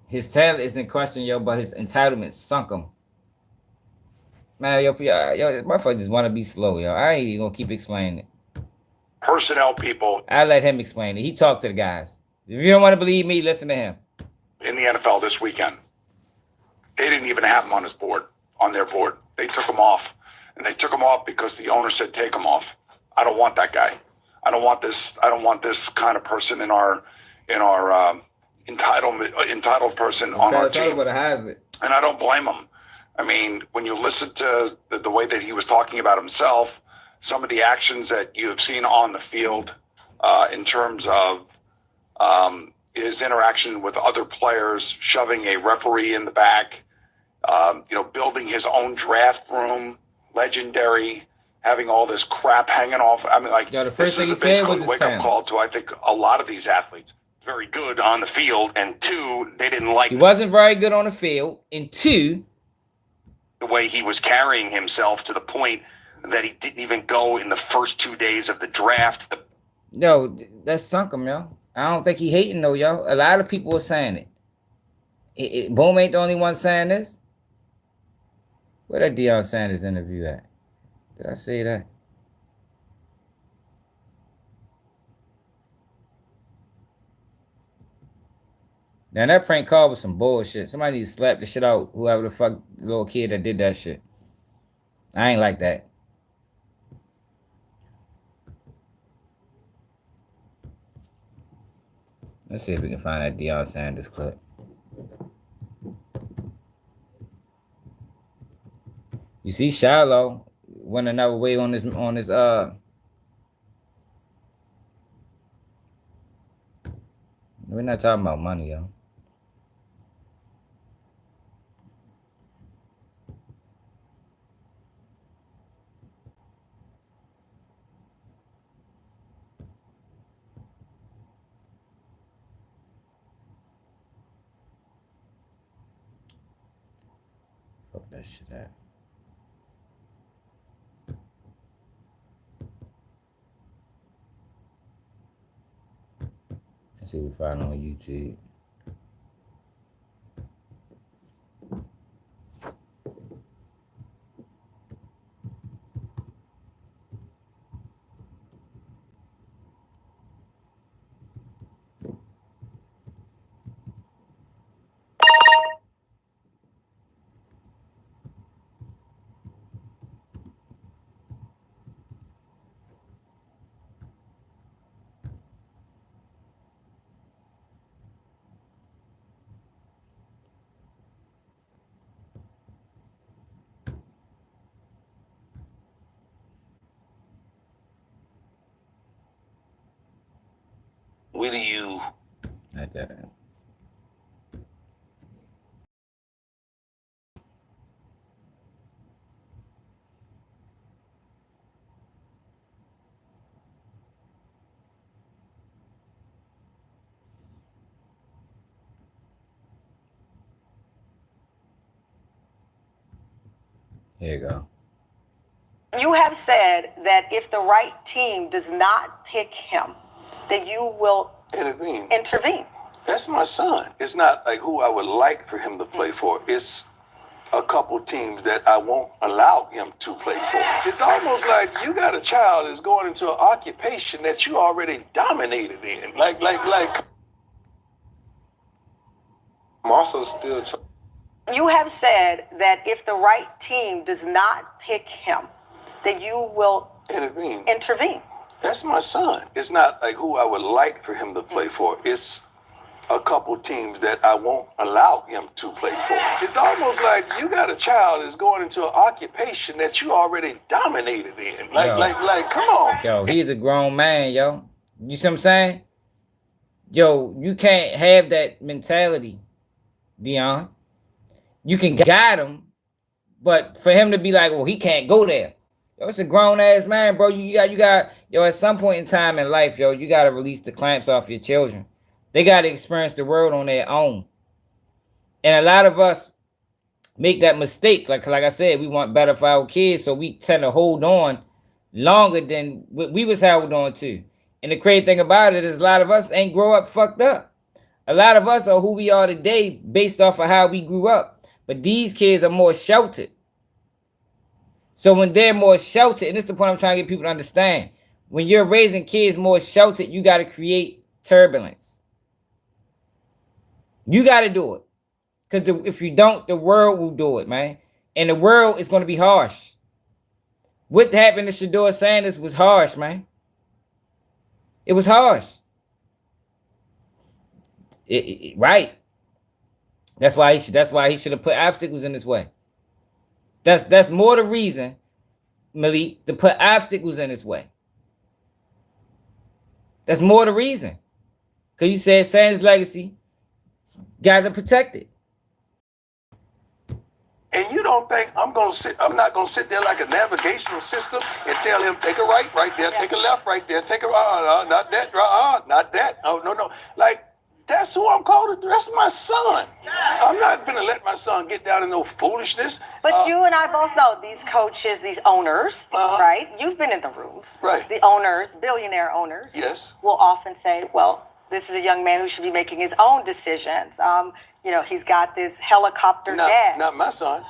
His talent is in question, yo, but his entitlement sunk him. Man, yo, my motherfucker just want to be slow, yo. I ain't even gonna keep explaining it. Personnel people. I let him explain it. He talked to the guys. If you don't want to believe me, listen to him. In the NFL this weekend, they didn't even have him on their board. They took him off, and they took him off because the owner said take him off. I don't want that guy. I don't want this kind of person in our entitled person on our team. And I don't blame him. I mean, when you listen to the way that he was talking about himself, some of the actions that you have seen on the field, in terms of his interaction with other players, shoving a referee in the back, building his own draft room, legendary, having all this crap hanging off. This is basically a wake-up call to, I think, a lot of these athletes. Very good on the field, and 2, they didn't like. He wasn't very good on the field, and 2, the way he was carrying himself to the point that he didn't even go in the first 2 days of the draft. Yo, that sunk him, yo. I don't think he hating though, yo. A lot of people are saying it. Boom ain't the only one saying this. Where that Deion Sanders interview at? Did I say that? Now that prank call was some bullshit. Somebody needs to slap the shit out whoever the fuck little kid that did that shit. I ain't like that. Let's see if we can find that Deion Sanders clip. You see, Shiloh went another way on his We're not talking about money, yo. Fuck that shit out. Let's see if we find it on YouTube. Where do you? Like that. Here you go. You have said that if the right team does not pick him, that you will intervene. That's my son. It's not like who I would like for him to play for. It's a couple teams that I won't allow him to play for. It's almost like you got a child that's going into an occupation that you already dominated in. Like. I'm also still. You have said that if the right team does not pick him, that you will intervene. That's my son. It's not like who I would like for him to play for. It's a couple teams that I won't allow him to play for. It's almost like you got a child that's going into an occupation that you already dominated in. Like, come on. Yo, he's a grown man, yo. You see what I'm saying? Yo, you can't have that mentality, Deion. You can guide him, but for him to be like, well, he can't go there. Yo, it's a grown ass man, bro. You got, yo, at some point in time in life, yo, you got to release the clamps off your children. They got to experience the world on their own. And a lot of us make that mistake. Like I said, we want better for our kids, so we tend to hold on longer than we was held on to. And the crazy thing about it is a lot of us ain't grow up fucked up. A lot of us are who we are today based off of how we grew up. But these kids are more sheltered. So when they're more sheltered, and this is the point I'm trying to get people to understand. When you're raising kids more sheltered, you got to create turbulence. You got to do it. Because if you don't, the world will do it, man. And the world is going to be harsh. What happened to Shadeur Sanders was harsh, man. It was harsh. Right. That's why he should have put obstacles in his way. That's more the reason, Malik, to put obstacles in his way. That's more the reason. Because you said Sanders' legacy, got to protect it. And you don't think I'm not gonna sit there like a navigational system and tell him take a right there, take a left right there, take a not that, not that. Oh no. Like, that's who I'm called to. That's my son. I'm not gonna let my son get down in no foolishness. But you and I both know these coaches, these owners, right? You've been in the rooms. Right. The owners, billionaire owners, yes, will often say, well, this is a young man who should be making his own decisions. He's got this helicopter dad. Not my son.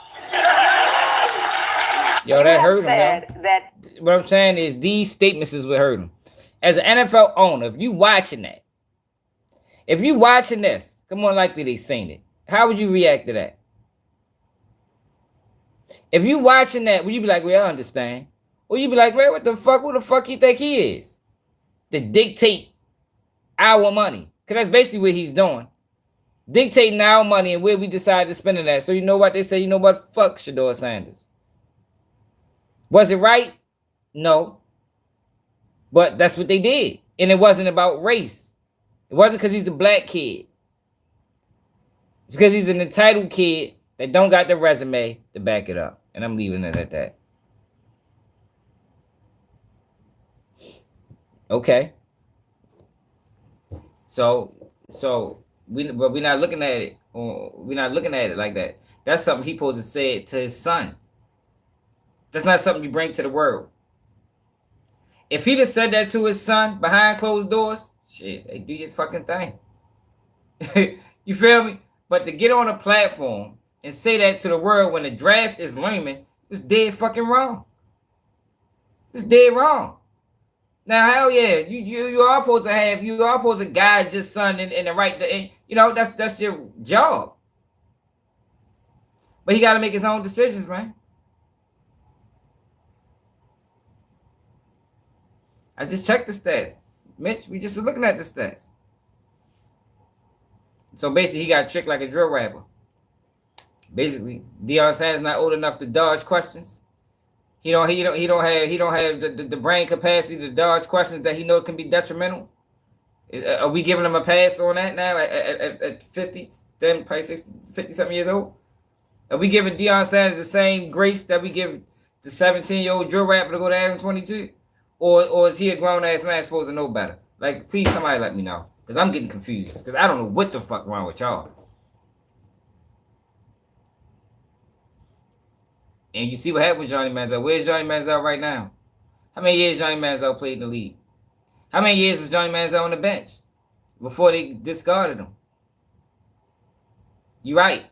Yo, that hurt him, yo. What I'm saying is these statements is what hurt him. As an NFL owner, if you watching that, if you watching this, come on, likely they seen it. How would you react to that? If you watching that, would you be like, well, I understand? Or you be like, man, what the fuck? Who the fuck you think he is? To dictate our money. Because that's basically what he's doing. Dictating our money and where we decide to spend it at. So you know what they say? You know what? Fuck Shadeur Sanders. Was it right? No. But that's what they did. And it wasn't about race. It wasn't because he's a black kid. It's because he's an entitled kid that don't got the resume to back it up. And I'm leaving it at that. Okay. So we're not looking at it. We're not looking at it like that. That's something he supposed to say to his son. That's not something you bring to the world. If he'd have said that to his son behind closed doors, shit, they do your fucking thing. You feel me? But to get on a platform and say that to the world when the draft is looming, it's dead fucking wrong. It's dead wrong. Now, hell yeah, you are supposed to guide your son in the right, that's your job. But he got to make his own decisions, man. I just checked the stats. Mitch, we just were looking at the stats. So basically, he got tricked like a drill rapper. Basically, Deion Sanders not old enough to dodge questions. He don't have the brain capacity to dodge questions that he know can be detrimental. Are we giving him a pass on that now at 50, then probably 60, 50-something years old? Are we giving Deion Sanders the same grace that we give the 17-year-old drill rapper to go to Adam 22? Or is he a grown-ass man supposed to know better? Like, please, somebody let me know. Because I'm getting confused. Because I don't know what the fuck wrong with y'all. And you see what happened with Johnny Manziel. Where's Johnny Manziel right now? How many years Johnny Manziel played in the league? How many years was Johnny Manziel on the bench before they discarded him? You right.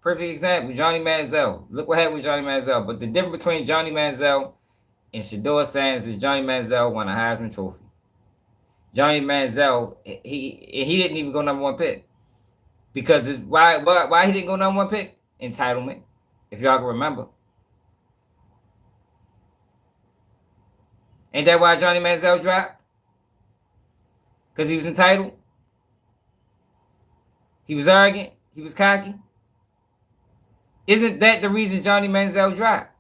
Perfect example. Johnny Manziel. Look what happened with Johnny Manziel. But the difference between Johnny Manziel and Shadeur Sanders is Johnny Manziel won a Heisman Trophy. Johnny Manziel, he didn't even go #1 pick. Because why he didn't go #1 pick? Entitlement. If y'all can remember. Ain't that why Johnny Manziel dropped? Because he was entitled? He was arrogant? He was cocky? Isn't that the reason Johnny Manziel dropped?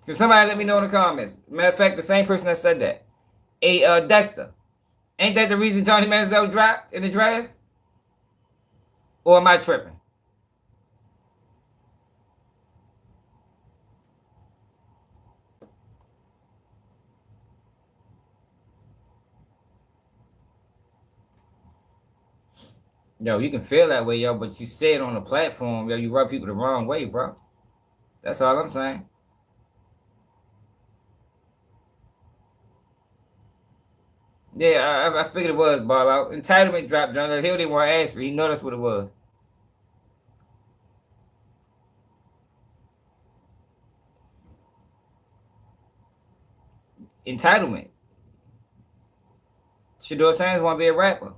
So somebody let me know in the comments. Matter of fact, the same person that said that. Dexter. Ain't that the reason Johnny Manziel dropped in the draft? Or am I tripping? Yo, you can feel that way, yo, but you say it on the platform, yo, you rub people the wrong way, bro. That's all I'm saying. Yeah, I figured it was ball out. Entitlement dropped, John. He didn't want to ask for. He know that's what it was. Entitlement. Shadeur Sanders want to be a rapper.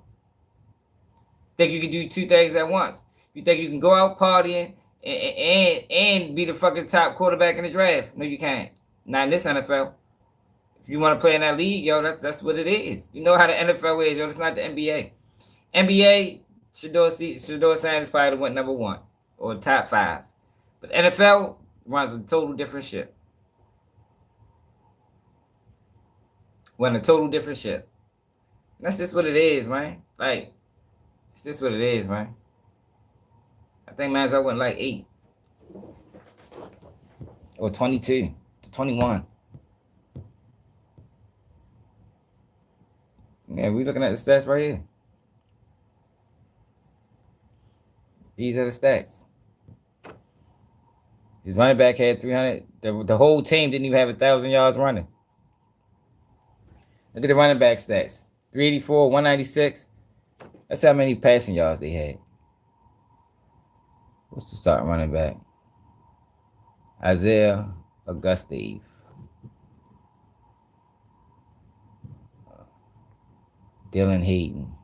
Think you can do two things at once. You think you can go out partying and be the fucking top quarterback in the draft? No, you can't. Not in this NFL. If you want to play in that league, yo, that's what it is. You know how the NFL is, yo. It's not the NBA. NBA, Shadeur Sanders probably went #1 or top 5. But NFL runs a total different ship. Run a total different ship. And that's just what it is, man. Like, it's just what it is, man. I think Manziel went like 8 or 22 to 21. Yeah, we looking at the stats right here. These are the stats. His running back had 300. The whole team didn't even have 1,000 yards running. Look at the running back stats. 384, 196. That's how many passing yards they had. What's the starting running back? Isaiah Augustine. Dylan Hayden.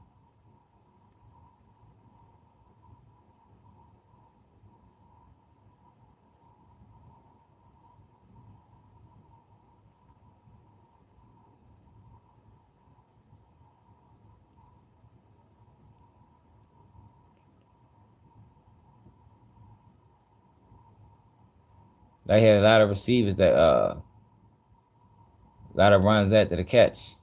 They had a lot of receivers that a lot of runs after the catch.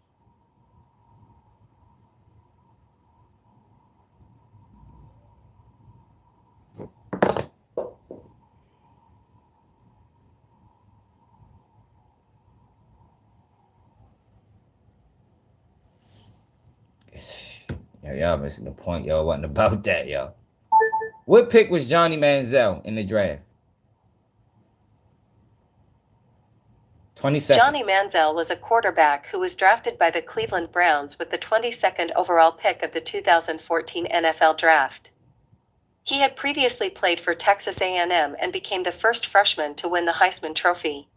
Y'all missing the point, y'all. Wasn't about that, y'all. What pick was Johnny Manziel in the draft? 22nd. Johnny Manziel was a quarterback who was drafted by the Cleveland Browns with the 22nd overall pick of the 2014 NFL Draft. He had previously played for Texas A&M and became the first freshman to win the Heisman Trophy.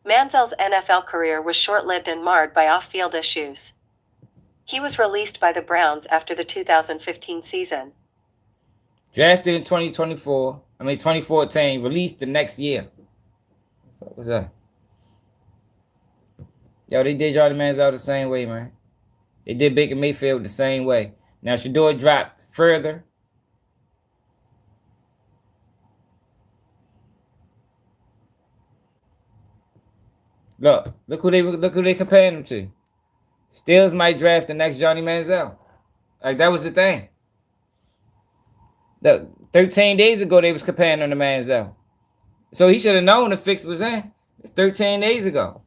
Manziel's NFL career was short-lived and marred by off-field issues. He was released by the Browns after the 2015 season. Drafted in 2014, released the next year. What was that? Yo, they did Johnny Manziel the same way, man. They did Baker Mayfield the same way. Now, Sheduer dropped further. Look who they comparing him to. Steelers might draft the next Johnny Manziel. Like that was the thing. 13 days ago they was comparing him to Manziel. So he should have known the fix was in. It's 13 days ago.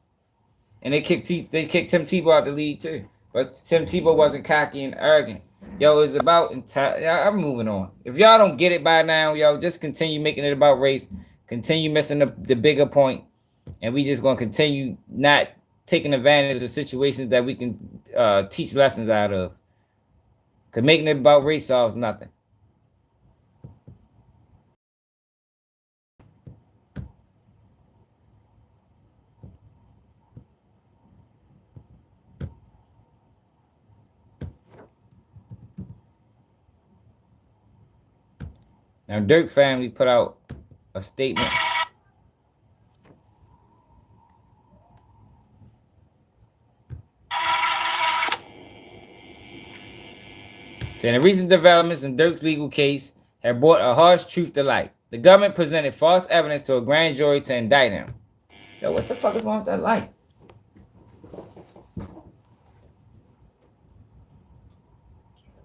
And they kicked Tim Tebow out the league too. But Tim Tebow wasn't cocky and arrogant. Yo, it's about I'm moving on. If y'all don't get it by now, yo, just continue making it about race. Continue missing the bigger point. And we just gonna continue not taking advantage of situations that we can teach lessons out of. Cause making it about race solves nothing. Now, Durk family put out a statement saying the recent developments in Durk's legal case have brought a harsh truth to light. The government presented false evidence to a grand jury to indict him. Yo, what the fuck is wrong with that light?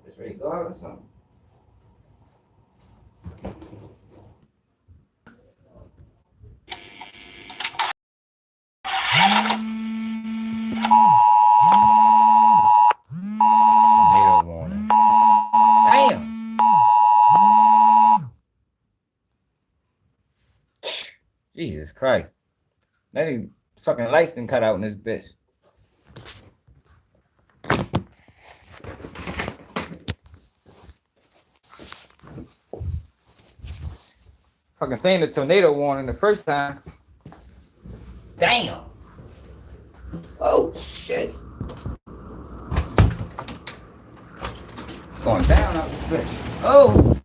It's ready to go out or something. Tornado warning. Damn. Jesus Christ. That ain't fucking lights done cut out in this bitch. Fucking saying the tornado warning the first time. Damn. Oh shit. Going down out this bitch. Oh.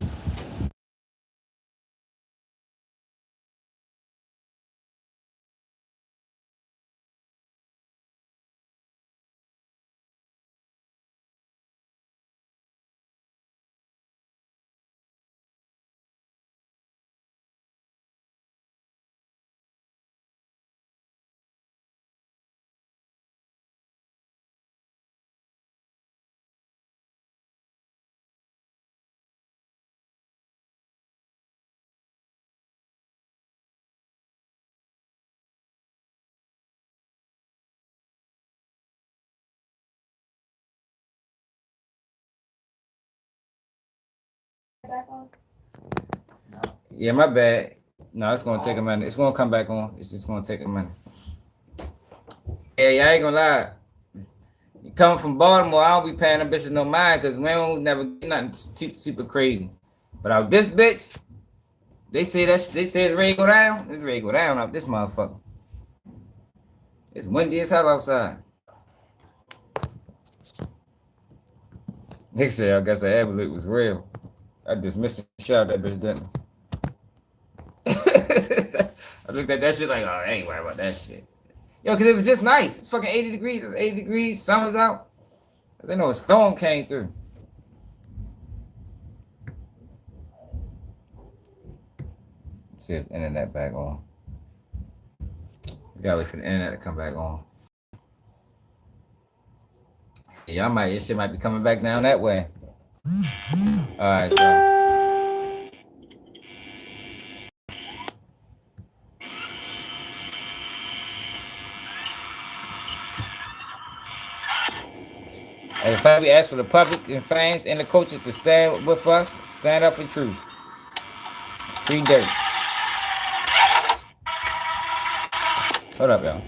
Yeah, my bad. No, it's gonna take a minute. It's gonna come back on. It's just gonna take a minute. Yeah, I ain't gonna lie. You coming from Baltimore, I don't be paying them bitches no mind because we don't never get nothing super crazy. But out this bitch, they say it's ready to go down. It's ready to go down out this motherfucker. It's windy as hell outside. They say I guess the absolute was real. I dismissed the shit out of that bitch, didn't I? I looked at that shit like, oh, I ain't worried about that shit. Yo, because it was just nice. It's fucking 80 degrees. It was 80 degrees. Sun was out. They know a storm came through. Let's see if the internet back on. We gotta wait for the internet to come back on. Yeah, this shit might be coming back down that way. Alright, so. As a fact, we ask for the public and fans and the coaches to stand with us, stand up for truth. Free Durk. Hold up, y'all.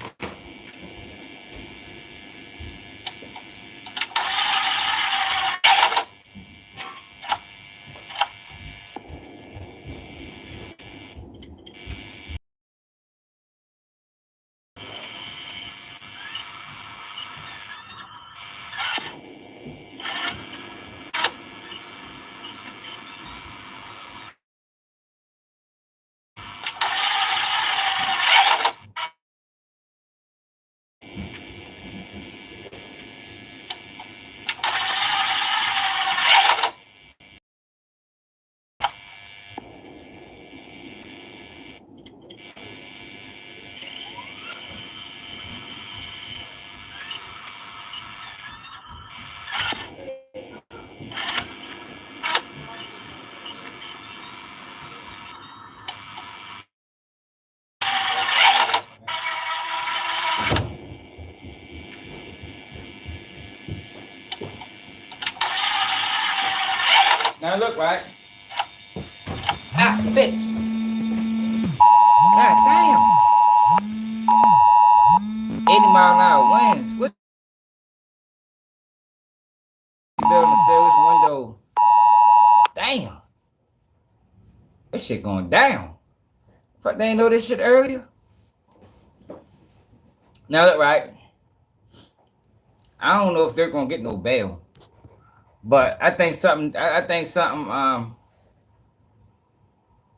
Now look, right? Ah, bitch. God damn. 80-mile-an-hour winds. What? Building, stay away from window. Damn. This shit going down. Fuck, they ain't know this shit earlier. Now look, right? I don't know if they're gonna get no bail, but I think something.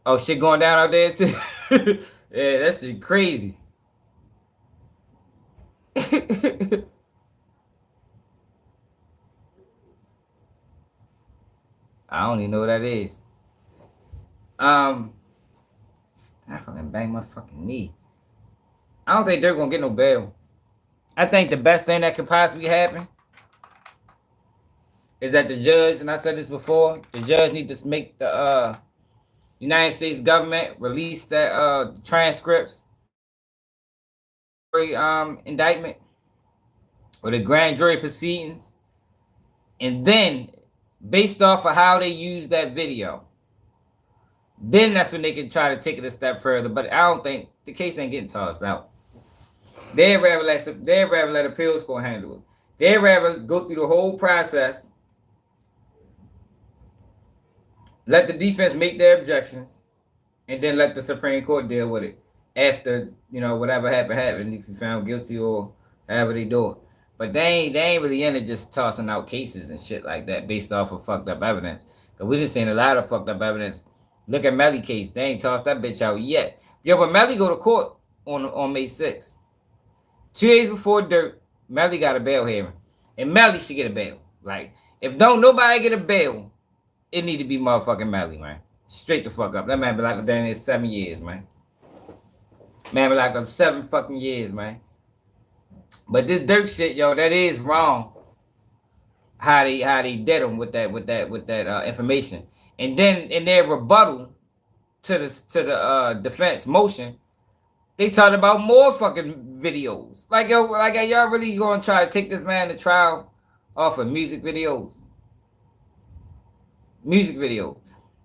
Oh, shit going down out there too. Yeah, that shit crazy. I don't even know what that is. I fucking banged my fucking knee. I don't think they're gonna get no bail. I think the best thing that could possibly happen is that the judge, and I said this before, the judge needs to make the United States government release that transcripts, indictment, or the grand jury proceedings, and then based off of how they use that video, then that's when they can try to take it a step further. But I don't think the case ain't getting tossed out. They'd rather let appeals court handle it. They'd rather go through the whole process, let the defense make their objections, and then let the Supreme Court deal with it after, whatever happened, if you found guilty or however they do it. But they ain't really into just tossing out cases and shit like that based off of fucked up evidence. Because we just seen a lot of fucked up evidence. Look at Melly case. They ain't tossed that bitch out yet. Yo, but Melly go to court on May 6th. 2 days before Durk, Melly got a bail hearing. And Melly should get a bail. Like, if don't nobody get a bail, it need to be motherfucking Melly, man. Straight the fuck up. That man been locked up down there 7 years, man. Man been locked up 7 fucking years, man. But this Durk shit, yo, that is wrong. How they did him with that information. And then in their rebuttal to the defense motion, they talked about more fucking videos. Like, yo, y'all really gonna try to take this man to trial off of music videos? Music videos.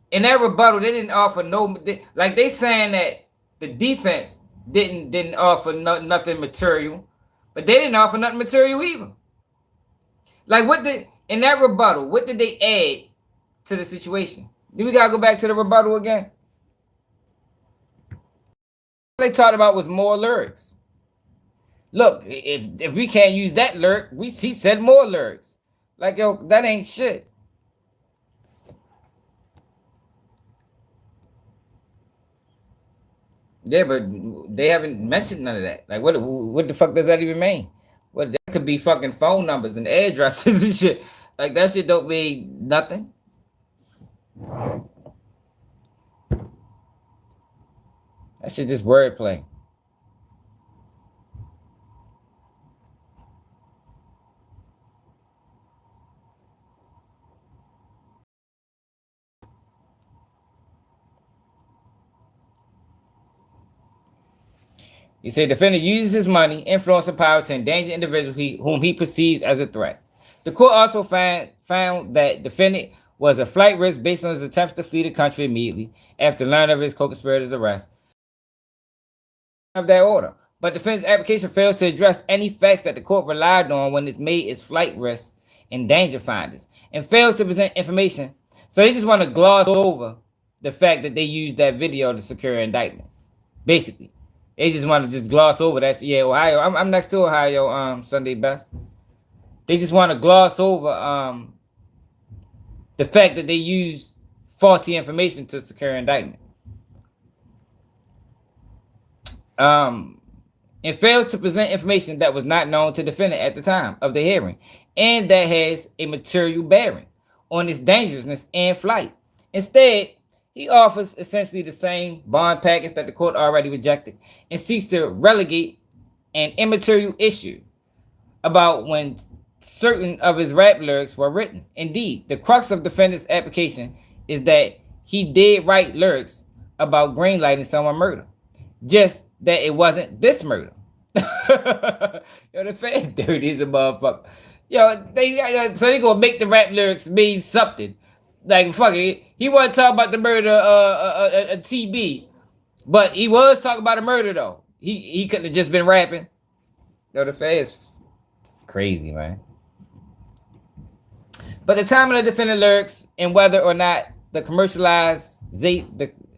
In that rebuttal, they didn't offer they saying that the defense didn't offer nothing material, but they didn't offer nothing material either. Like, in that rebuttal, what did they add to the situation? Do we gotta go back to the rebuttal again? What they talked about was more lyrics. Look, if we can't use that lyric, he said more lyrics. Like, yo, that ain't shit. Yeah, but they haven't mentioned none of that. Like, what the fuck does that even mean? What, that could be fucking phone numbers and addresses and shit. Like, that shit don't mean nothing. That shit just wordplay. He said, defendant uses his money, influence, and power to endanger individuals whom he perceives as a threat. The court also found that defendant was a flight risk based on his attempts to flee the country immediately after learning of his co-conspirator's arrest of that order. But defendant's application fails to address any facts that the court relied on when it made its flight risk and danger findings, and fails to present information. So they just want to gloss over the fact that they used that video to secure indictment. Basically, they just want to just gloss over that. Yeah, Ohio. I'm next to Ohio. Sunday best. They just want to gloss over the fact that they used faulty information to secure indictment. And fails to present information that was not known to defendant at the time of the hearing, and that has a material bearing on its dangerousness and flight. Instead, he offers essentially the same bond package that the court already rejected, and seeks to relegate an immaterial issue about when certain of his rap lyrics were written. Indeed, the crux of defendant's application is that he did write lyrics about greenlighting someone murder, just that it wasn't this murder. Yo, the fans dirty as a motherfucker. Yo, so they gonna make the rap lyrics mean something, Like, fuck it. He wasn't talking about the murder of TB. But he was talking about a murder, though. He couldn't have just been rapping. No, the feds crazy, man. But the timing of the defendant lyrics and whether or not the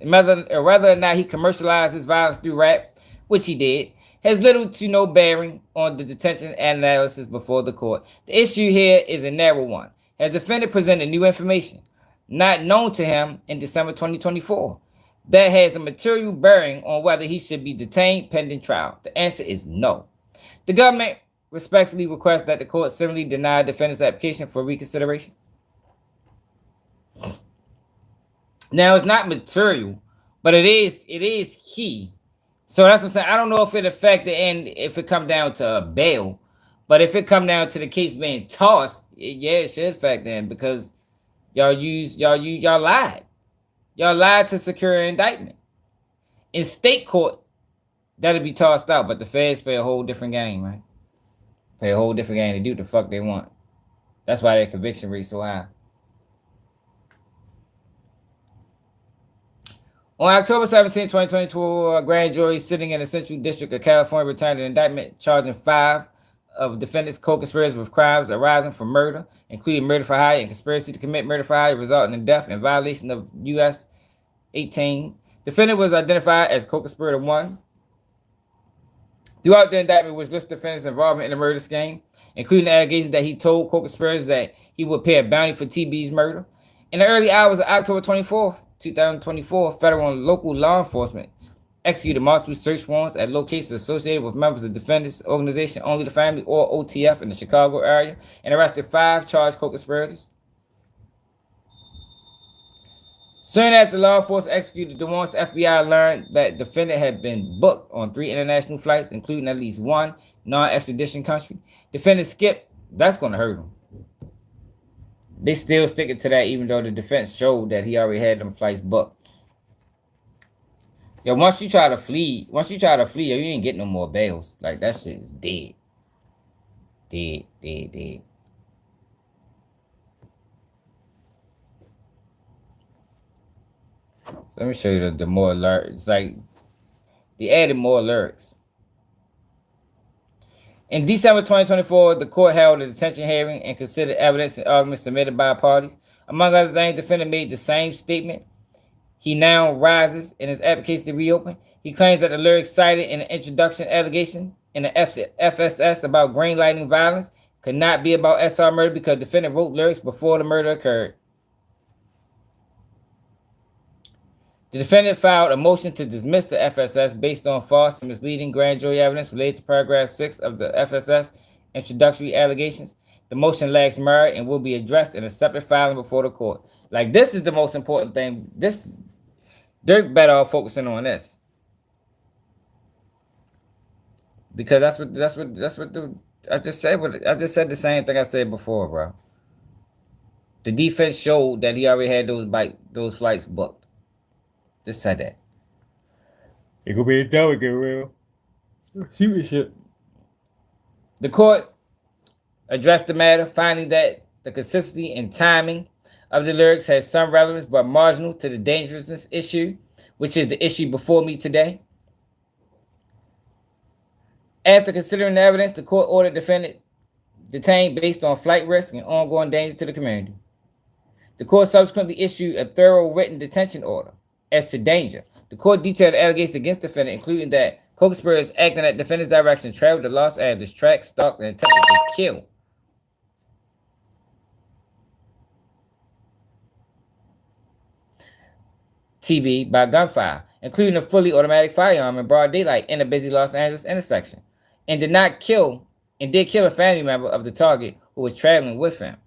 whether or not he commercialized his violence through rap, which he did, has little to no bearing on the detention and analysis before the court. The issue here is a narrow one. Has the defendant presented new information not known to him in December 2024 that has a material bearing on whether he should be detained pending trial? The answer is no. The government respectfully requests that the court similarly deny defendant's application for reconsideration. Now, it's not material, but it is key. So that's what I'm saying. I don't know if it affect the end, if it come down to a bail, but if it come down to the case being tossed, it should affect the end, because y'all lied. Y'all lied to secure an indictment. In state court, that'll be tossed out, but the feds play a whole different game, man. Play a whole different game. They do what the fuck they want. That's why their conviction rate so high. On October 17, 2022, a grand jury sitting in the Central District of California returned an indictment charging 5 of defendants' co-conspirators with crimes arising from murder, including murder for hire and conspiracy to commit murder for hire resulting in death in violation of U.S. 18. Defendant was identified as co-conspirator 1. Throughout the indictment was listed defendants' involvement in the murder scheme, including the allegation that he told co-conspirators that he would pay a bounty for TB's murder. In the early hours of October 24th, 2024, federal and local law enforcement executed multiple search warrants at locations associated with members of the defendants' organization Only the Family, or OTF, in the Chicago area, and arrested 5 charged co-conspirators. Soon after law enforcement executed the warrants, the FBI learned that the defendant had been booked on 3 international flights, including at least 1 non-extradition country. Defendant skipped. That's going to hurt him. They still sticking to that, even though the defense showed that he already had them flights booked. Yo, once you try to flee, yo, you ain't getting no more bails. Like, that shit is dead. Dead. So let me show you the more lyrics. It's like, they added more lyrics. In December 2024, the court held a detention hearing and considered evidence and arguments submitted by parties. Among other things, the defendant made the same statement. He now rises in his application to reopen. He claims that the lyrics cited in the introduction allegation in the FSS about green lighting violence could not be about SR murder because the defendant wrote lyrics before the murder occurred. The defendant filed a motion to dismiss the FSS based on false and misleading grand jury evidence related to paragraph 6 of the FSS introductory allegations. The motion lacks merit and will be addressed in a separate filing before the court. Like, this is the most important thing. They're better off focusing on this, because I just said the same thing I said before, bro. The defense showed that he already had those flights booked. Just said that. It could be a delegate, real. See shit. The court addressed the matter, finding that the consistency and timing of the lyrics has some relevance, but marginal to the dangerousness issue, which is the issue before me today. After considering the evidence, the court ordered the defendant detained based on flight risk and ongoing danger to the community. The court subsequently issued a thorough written detention order. As to danger, the court detailed allegations against the defendant, including that co-conspirators acting at defendant's direction traveled to Los Angeles, tracked, stalked, and attempted to kill TB by gunfire, including a fully automatic firearm in broad daylight in a busy Los Angeles intersection, and did kill a family member of the target who was traveling with him.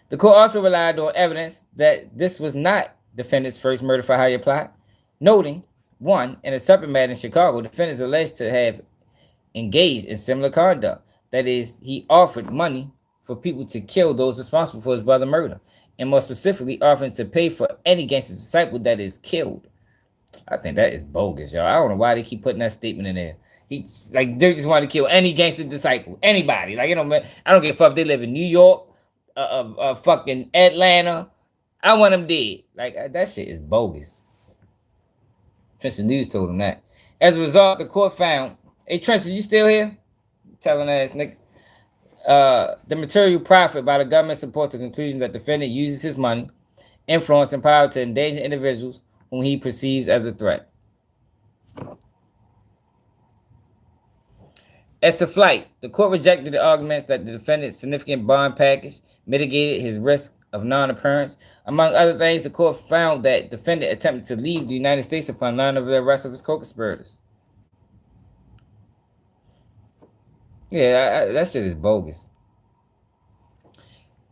The court also relied on evidence that this was not defendant's first murder for hire plot, noting, 1, in a separate matter in Chicago, defendants alleged to have engaged in similar conduct. That is, he offered money for people to kill those responsible for his brother's murder, and more specifically, offering to pay for any gangster disciple that is killed. I think that is bogus, y'all. I don't know why they keep putting that statement in there. They just want to kill any gangster disciple, anybody. Like, I don't give a fuck if they live in New York, fucking Atlanta, I want him dead. Like, that shit is bogus. Trenton News told him that. As a result, the court found, hey, Trenton, you still here? Telling ass nigga. The material profit by the government supports the conclusion that the defendant uses his money, influence, and power to endanger individuals whom he perceives as a threat. As to flight, the court rejected the arguments that the defendant's significant bond package mitigated his risk of non-appearance. Among other things, the court found that the defendant attempted to leave the United States upon learning of the arrest of his co-conspirators. Yeah, that shit is bogus.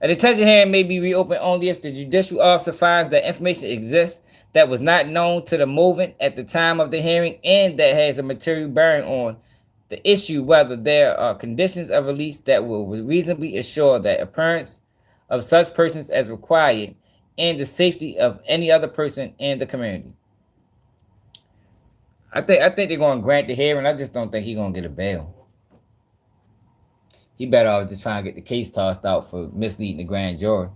A detention hearing may be reopened only if the judicial officer finds that information exists that was not known to the movement at the time of the hearing and that has a material bearing on the issue whether there are conditions of release that will reasonably assure that appearance of such persons as required and the safety of any other person in the community. I think they're going to grant the hearing. I just don't think he's going to get a bail. He better off just trying to get the case tossed out for misleading the grand jury.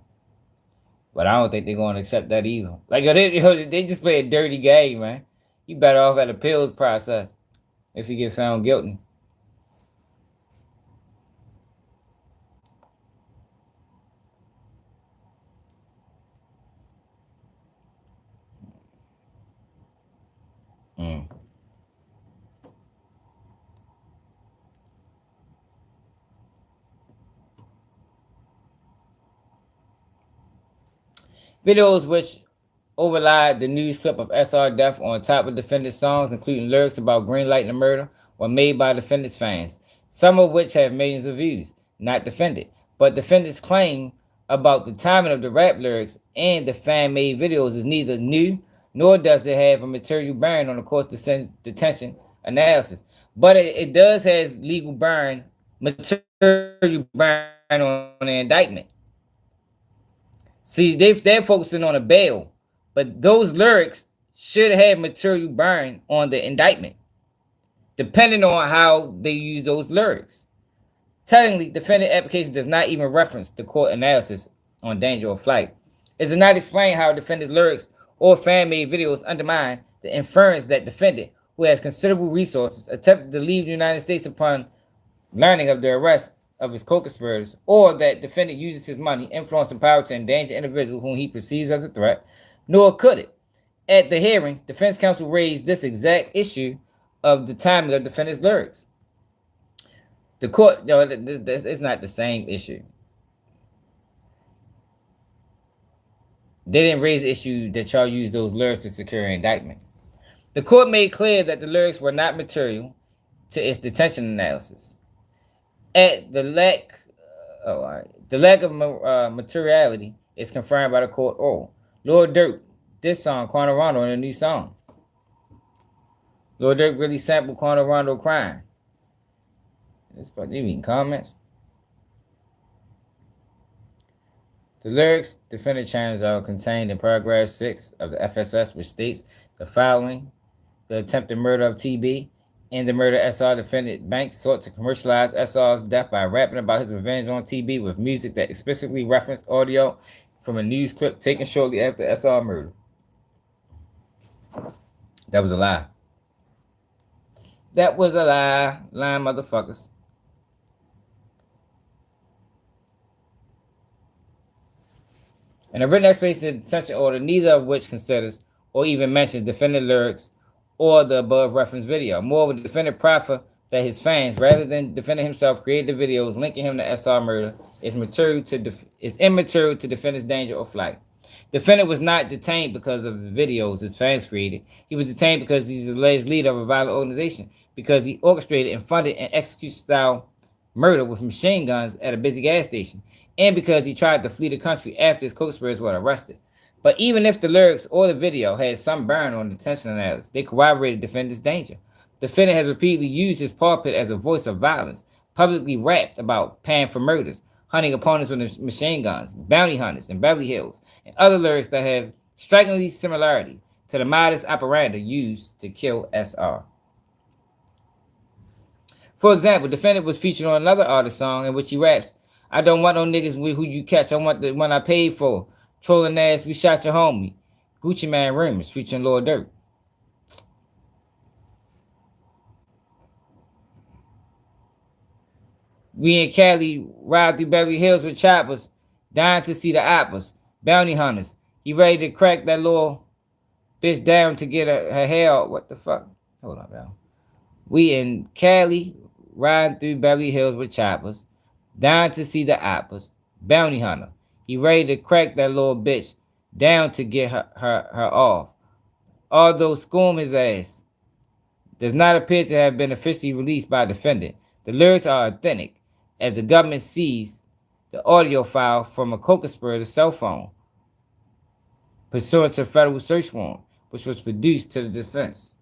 But I don't think they're going to accept that either. Like, they just play a dirty game, man. You better off at the appeals process if you get found guilty. Videos which overlaid the news clip of SR death on top of defendant's songs, including lyrics about greenlighting the murder, were made by defendant's fans, some of which have millions of views, not defended. But defendant's claim about the timing of the rap lyrics and the fan-made videos is neither new, nor does it have a material bearing on the court's detention analysis. But it does has legal bearing, material bearing on the indictment. See, they're focusing on a bail, but those lyrics should have material bearing on the indictment, depending on how they use those lyrics. Tellingly, defendant application does not even reference the court analysis on danger of flight. It does not explain how defendant's lyrics or fan-made videos undermine the inference that defendant, who has considerable resources, attempted to leave the United States upon learning of the arrest of his co-conspirators, or that defendant uses his money, influence, and power to endanger individuals whom he perceives as a threat, nor could it. At the hearing, defense counsel raised this exact issue of the timing of defendant's lyrics. The court, it's not the same issue. They didn't raise the issue that y'all used those lyrics to secure an indictment. The court made clear that the lyrics were not material to its detention analysis. At the lack of materiality is confirmed by the court. Oh, Lil Durk, this song, Quanah Rondo, in a new song. Lil Durk really sampled Quanah Rondo crying. You reading comments? The lyrics defendant challenge are contained in paragraph 6 of the FSS, which states the following: the attempted murder of TB and the murder SR defendant Banks sought to commercialize SR's death by rapping about his revenge on TB with music that explicitly referenced audio from a news clip taken shortly after SR murder. That was a lie. That was a lie. Lying motherfuckers. In a written explanation of the detention order, neither of which considers or even mentions defendant lyrics or the above referenced video. Moreover, the defendant proffer that his fans, rather than defendant himself, created the videos linking him to SR murder is immaterial to defendant's danger or flight. Defendant was not detained because of the videos his fans created. He was detained because he's the alleged leader of a violent organization, because he orchestrated and funded an execution-style murder with machine guns at a busy gas station, and because he tried to flee the country after his co-conspirators were arrested. But even if the lyrics or the video had some bearing on the detention analysis, they corroborated defendant's danger. Defendant has repeatedly used his pulpit as a voice of violence, publicly rapped about paying for murders, hunting opponents with machine guns, bounty hunters in Beverly Hills, and other lyrics that have strikingly similarity to the modus operandi used to kill SR. For example, defendant was featured on another artist song in which he raps, "I don't want no niggas who you catch. I want the one I paid for. Trolling ass, we shot your homie. Gucci Man Rims featuring Lil Durk. We in Cali ride through Beverly Hills with choppers, dying to see the oppas. Bounty hunters. He ready to crack that little bitch down to get her hair out. What the fuck? Hold on, bro. We in Cali riding through Beverly Hills with choppers, dying to see the oppas. Bounty hunter. He ready to crack that little bitch down to get her off. Although scoom his ass does not appear to have been officially released by a defendant, the lyrics are authentic, as the government seized the audio file from a co-conspirator's cell phone, pursuant to a federal search warrant, which was produced to the defense.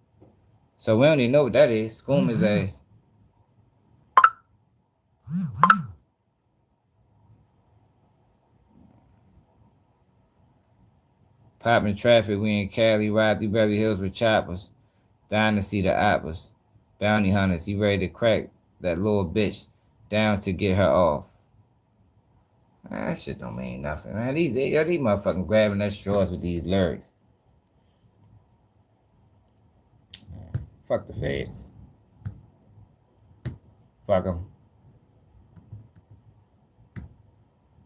So we don't even know what that is. Scoom his ass. Popping traffic, we in Cali, ride through Beverly Hills with choppers, dying to see the oppas. Bounty hunters, he ready to crack that little bitch down to get her off. Man, that shit don't mean nothing, man. These motherfucking grabbing at straws with these lyrics. Fuck the feds. Fuck them.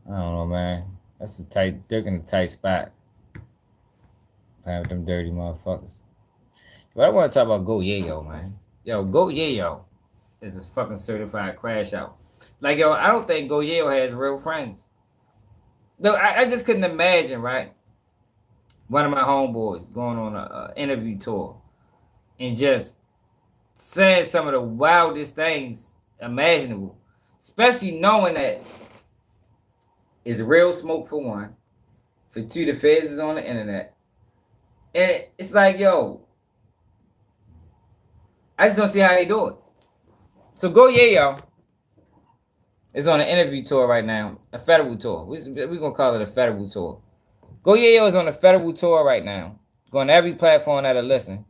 I don't know, man. That's a tight, they're in a tight spot. Playing with them dirty motherfuckers. But I want to talk about Goyo, man. Yo, Goyo is a fucking certified crash out. Like, yo, I don't think Goyo has real friends. No, I just couldn't imagine, right? One of my homeboys going on a interview tour and just saying some of the wildest things imaginable. Especially knowing that it's real smoke for one. For two, the feds is on the internet. And it's like, yo, I just don't see how they do it. So Goyo is on an interview tour right now, a federal tour. We're going to call it a federal tour. Goyo is on a federal tour right now, going to every platform that'll listen.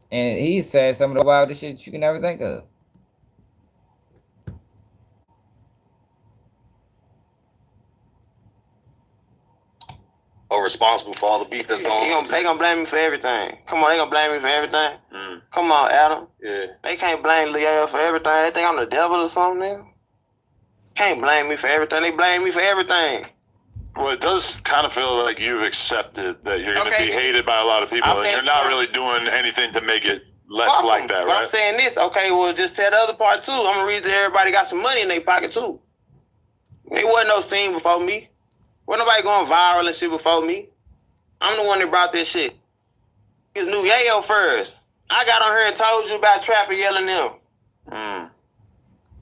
And he said some of the wildest shit you can ever think of. Responsible for all the beef that's going on. They gonna blame me for everything. Come on, they gonna blame me for everything. Come on, Adam. Yeah. They can't blame Yayo for everything. They think I'm the devil or something. Can't blame me for everything. They blame me for everything. Well, it does kind of feel like you've accepted that you're going to be hated by a lot of people, and you're not really doing anything to make it less like that, right? I'm saying this. Okay, well, just tell the other part too. I'm gonna read that everybody got some money in their pocket too. They wasn't no scene before me. Wasn't nobody going viral and shit before me. I'm the one that brought this shit. Niggas knew Yayo first. I got on here and told you about Trapper yelling them.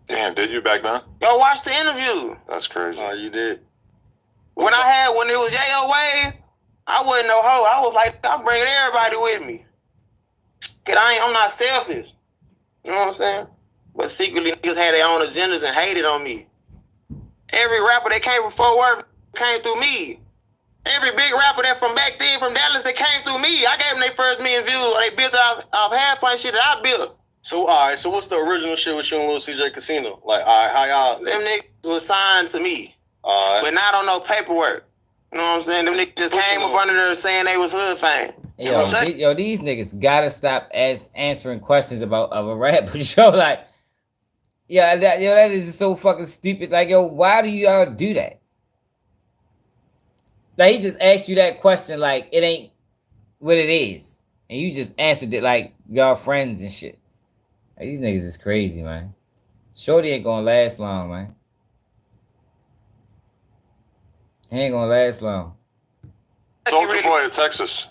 Damn, did you back then? Go watch the interview. That's crazy. Oh, you did. When it was Yayo Wave, I wasn't no hoe. I was like, I'm bringing everybody with me. Cause I'm not selfish. You know what I'm saying? But secretly, niggas had their own agendas and hated on me. Every rapper that came from Fort Worth came through me. Every big rapper that from back then, from Dallas, that came through me. I gave them their first million views. Or they built off half-point shit that I built. So, all right, so what's the original shit with you and Lil CJ Casino? Like, all right, how y'all... Them niggas was signed to me. All right. But not on no paperwork. You know what I'm saying? Them niggas just came up under there saying they was hood fame. Yo, these niggas gotta stop answering questions about a rapper show. Like, that is so fucking stupid. Like, yo, why do y'all do that? Like, he just asked you that question like it ain't what it is. And you just answered it like y'all friends and shit. Like, these niggas is crazy, man. Shorty ain't gonna last long, man. He ain't gonna last long. Soulja Boy of Texas.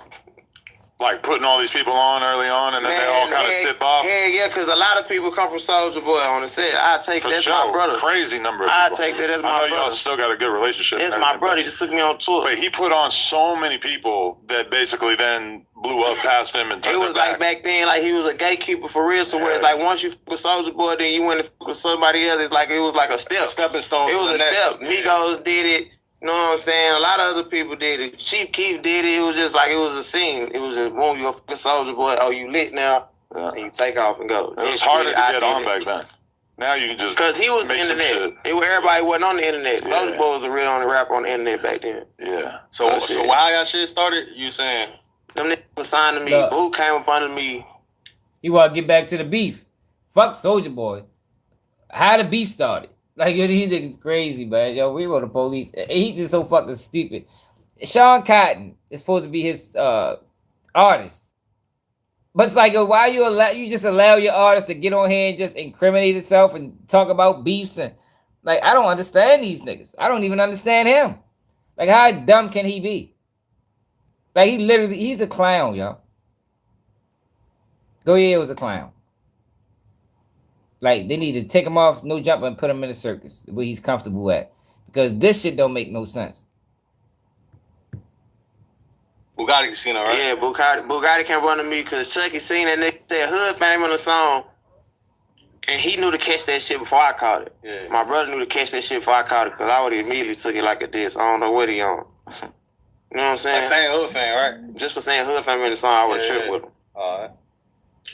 Like putting all these people on early on and then they all kind of tip off. Yeah, because a lot of people come from Soulja Boy on the set. I take that as my brother. Crazy number of I people. take that as my I know brother. y'all still got a good relationship. It's my brother. He just took me on tour. But he put on so many people that basically then blew up past him and it was like back then, like he was a gatekeeper for real. So where it's like once you fuck with Soulja Boy, then you went to fuck with somebody else. It's like it was like a step. Stepping stone. It was a step. Migos did it. You know what I'm saying? A lot of other people did it. Chief Keef did it. It was just like, it was a scene. It was just, boom, you're a fucking Soulja Boy. Oh, you lit now? And you take off and go. It was harder to get on back then. Now you can just because he was the make some internet. shit. Everybody wasn't on the internet. Yeah. Soulja Boy was the real only rapper on the internet back then. Yeah. So why y'all shit started? You saying them niggas was signed to me? Look. Boo came up under me. He want to get back to the beef. Fuck Soulja Boy. How the beef started? Like, yo, these niggas crazy, man. Yo, we were the police. He's just so fucking stupid. Sean Cotton is supposed to be his artist. But it's like, yo, why you just allow your artist to get on here and just incriminate himself and talk about beefs and like, I don't understand these niggas. I don't even understand him. Like, how dumb can he be? Like, he's a clown, yo. Goyo was a clown. Like, they need to take him off, no jumper, and put him in a circus where he's comfortable at. Because this shit don't make no sense. Bugatti Casino, right? Yeah, Bugatti came up under me because Chucky seen that nigga said hood fame on the song. And he knew to catch that shit before I caught it. Yeah. My brother knew to catch that shit before I caught it because I would have immediately took it like a diss. I don't know what he on. You know what I'm saying? Like saying hood fan, right? Just for saying hood fame in the song, I would have tripped with him. All right.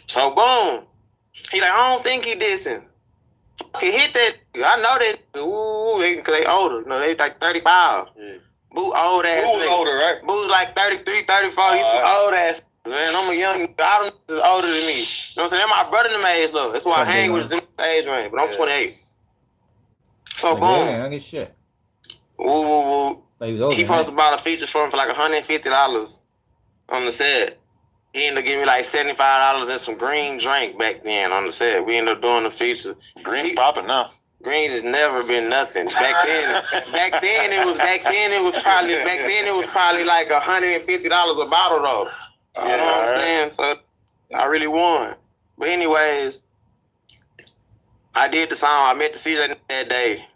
So boom. He like, I don't think he dissing. He hit that. I know that. Ooh, cause they older. No, they like 35. Yeah. Boo old ass. Boo was nigga. older, right? Boo's like 33, 34. He's some old ass. Man, I'm a young. I don't know older than me. You know what I'm saying? They're my brother in my age though. That's why I hang with them age range. But I'm 28. So Like, boom. yeah, I don't get shit. Woo. Like, he was older, He right? posted about a feature for him for like $150 on the set. He ended up giving me like $75 and some green drink back then on the set. We ended up doing the feature. Green's popping now. Green has never been nothing. Back then it was probably like $150 a bottle though. You know what I'm saying? So I really won. But anyways, I did the song. I met the CJ that day.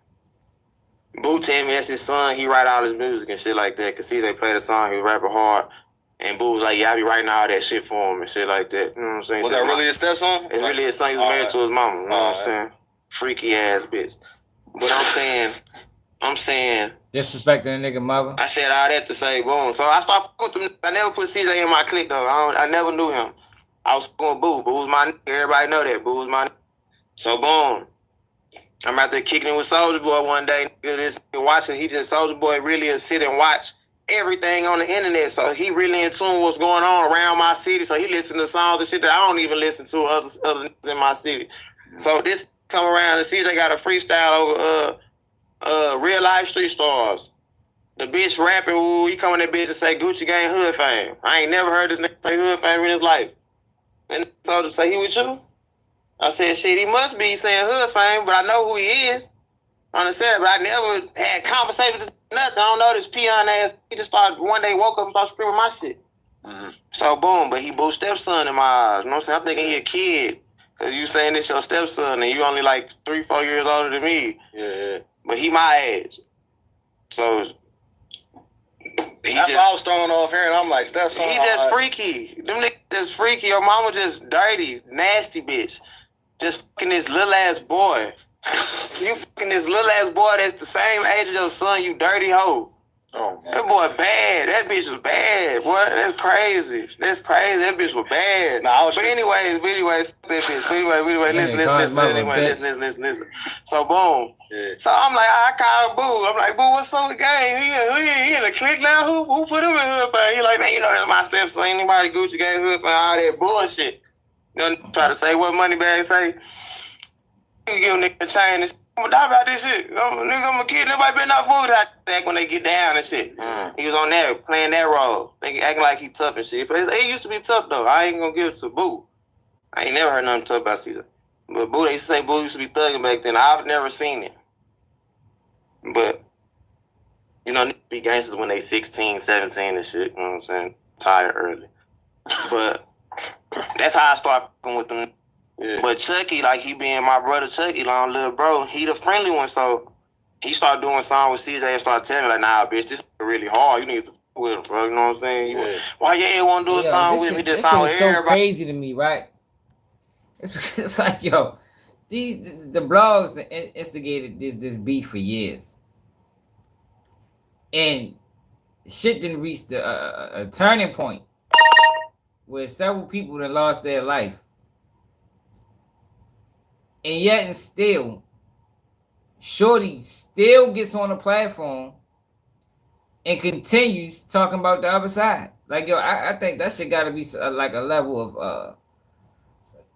Boo told me that's his son. He write all his music and shit like that. Cause CJ played the song. He was rapping hard. And Boo was like, yeah, I be writing all that shit for him and shit like that. You know what I'm saying? Was that really his stepson? It's really his son. He was married to his mama. You know what I'm saying? Freaky ass bitch. But I'm saying. Disrespecting a nigga mother. I said all that to say, boom. So I started with them. I never put CJ in my clique though. I never knew him. I was going Boo. Boo was my nigga. Everybody know that. Boo was my nigga. So boom. I'm out there kicking it with Soulja Boy one day. This nigga watching. Soulja Boy really sit and watch everything on the internet. So he really in tune with what's going on around my city. So he listen to songs and shit that I don't even listen to other niggas in my city. So this come around and CJ got a freestyle over Real Life Street Stars. The bitch rapping, ooh, he come in that bitch and say Gucci Gang hood fame. I ain't never heard this nigga say hood fame in his life. And Soulja say he with you? I said, shit, he must be saying hood fame, but I know who he is. On the set, but I never had conversation with nothing. I don't know this peon ass. He just started one day woke up and started screaming my shit. Mm-hmm. So boom, but he Boo's stepson in my eyes. You know what I'm saying? I'm thinking he a kid. Cause you saying this your stepson and you only like 3-4 years older than me. Yeah. But he my age. So that's why I was thrown off here and I'm like, stepson. He just freaky. Them niggas just freaky. Your mama just dirty, nasty bitch. Just fucking this little ass boy. You fucking this little ass boy that's the same age as your son, you dirty hoe. Oh, man. That boy bad. That bitch was bad, boy. That's crazy. That bitch was bad. But anyways, fuck that bitch. Anyway, listen. So boom. Yeah. So I'm like, I call Boo. I'm like, Boo, what's up with the gang? He in the clique now? Who put him in hood fame? He like, man, you know that's my stepson. Ain't nobody Gucci Gang hood fame, all that bullshit. You know, try to say what Moneybag say. You give a nigga a chain and shit. I'm gonna die about this shit. I'm a kid. Nobody better not fool that when they get down and shit. He was on there playing that role. They acting like he tough and shit. But he used to be tough though. I ain't gonna give it to Boo. I ain't never heard nothing tough about Caesar. But Boo, they used to say Boo used to be thugging back then. I've never seen it. But, you know, niggas be gangsters when they 16, 17 and shit. You know what I'm saying? Tired early. But that's how I started fucking with them. Yeah. But Chucky, like he being my brother Chucky, long little bro, he the friendly one. So he started doing songs with CJ and started telling me like, nah, bitch, this is really hard. You need to fuck with him, bro. You know what I'm saying? Why you ain't want to do a song with me? This song with everybody. So crazy to me, right? It's like, yo, the blogs that instigated this beef for years, and shit didn't reach a turning point where several people that lost their life. And yet and still, Shorty still gets on the platform and continues talking about the other side. Like, yo, I think that shit got to be like a level of,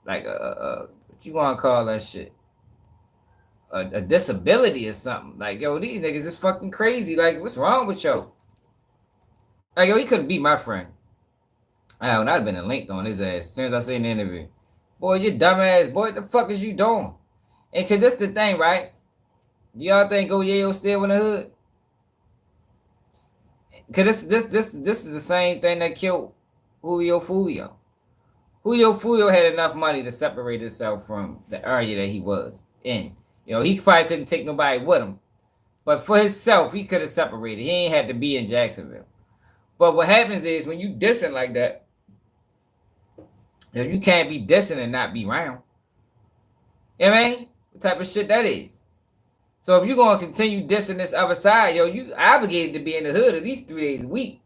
like what you want to call that shit? A disability or something. Like, yo, these niggas is fucking crazy. Like, what's wrong with yo? Like, yo, he couldn't be my friend. I'd have been linked on his ass as soon as I seen the interview. Boy, you dumbass. Boy, what the fuck is you doing? And cause this the thing, right? Do y'all think Goyo still in the hood? Cause this is the same thing that killed Julio Fulio. Julio Fulio had enough money to separate himself from the area that he was in. You know, he probably couldn't take nobody with him. But for himself, he could have separated. He ain't had to be in Jacksonville. But what happens is when you dissing like that, you can't be dissing and not be around. You know what I mean? What type of shit that is? So if you're going to continue dissing this other side, yo, you obligated to be in the hood at least 3 days a week.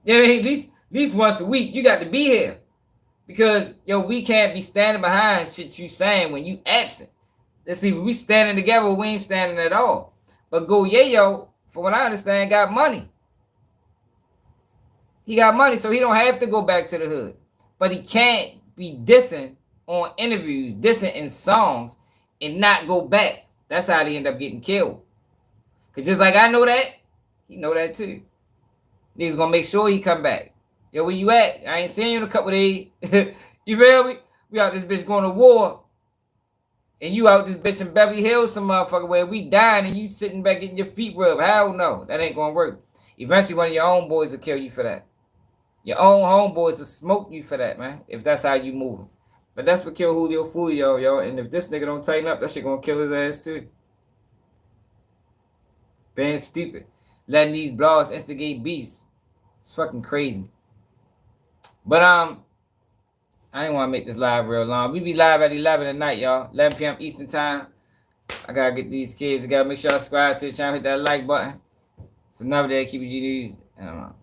You know what I mean? At least once a week, you got to be here. Because, yo, we can't be standing behind shit you saying when you absent. Let's see, we standing together, we ain't standing at all. But Goyo, from what I understand, got money. He got money, so he don't have to go back to the hood. But he can't be dissing on interviews, dissing in songs, and not go back. That's how they end up getting killed. Because just like I know that, he know that too. Niggas gonna make sure he come back. Yo, where you at? I ain't seen you in a couple days. You feel me? We out this bitch going to war. And you out this bitch in Beverly Hills, some motherfucker where we dying and you sitting back getting your feet rubbed. Hell no. That ain't gonna work. Eventually one of your own boys will kill you for that. Your own homeboys will smoke you for that, man. If that's how you move. But that's what killed Julio Fulio, yo. And if this nigga don't tighten up, that shit gonna kill his ass too. Being stupid. Letting these blogs instigate beefs. It's fucking crazy. But I ain't want to make this live real long. We be live at 11 at night, y'all. 11 p.m. Eastern time. I gotta get these kids. I gotta make sure I subscribe to the channel. Hit that like button. It's another day. Keep it G. I don't know.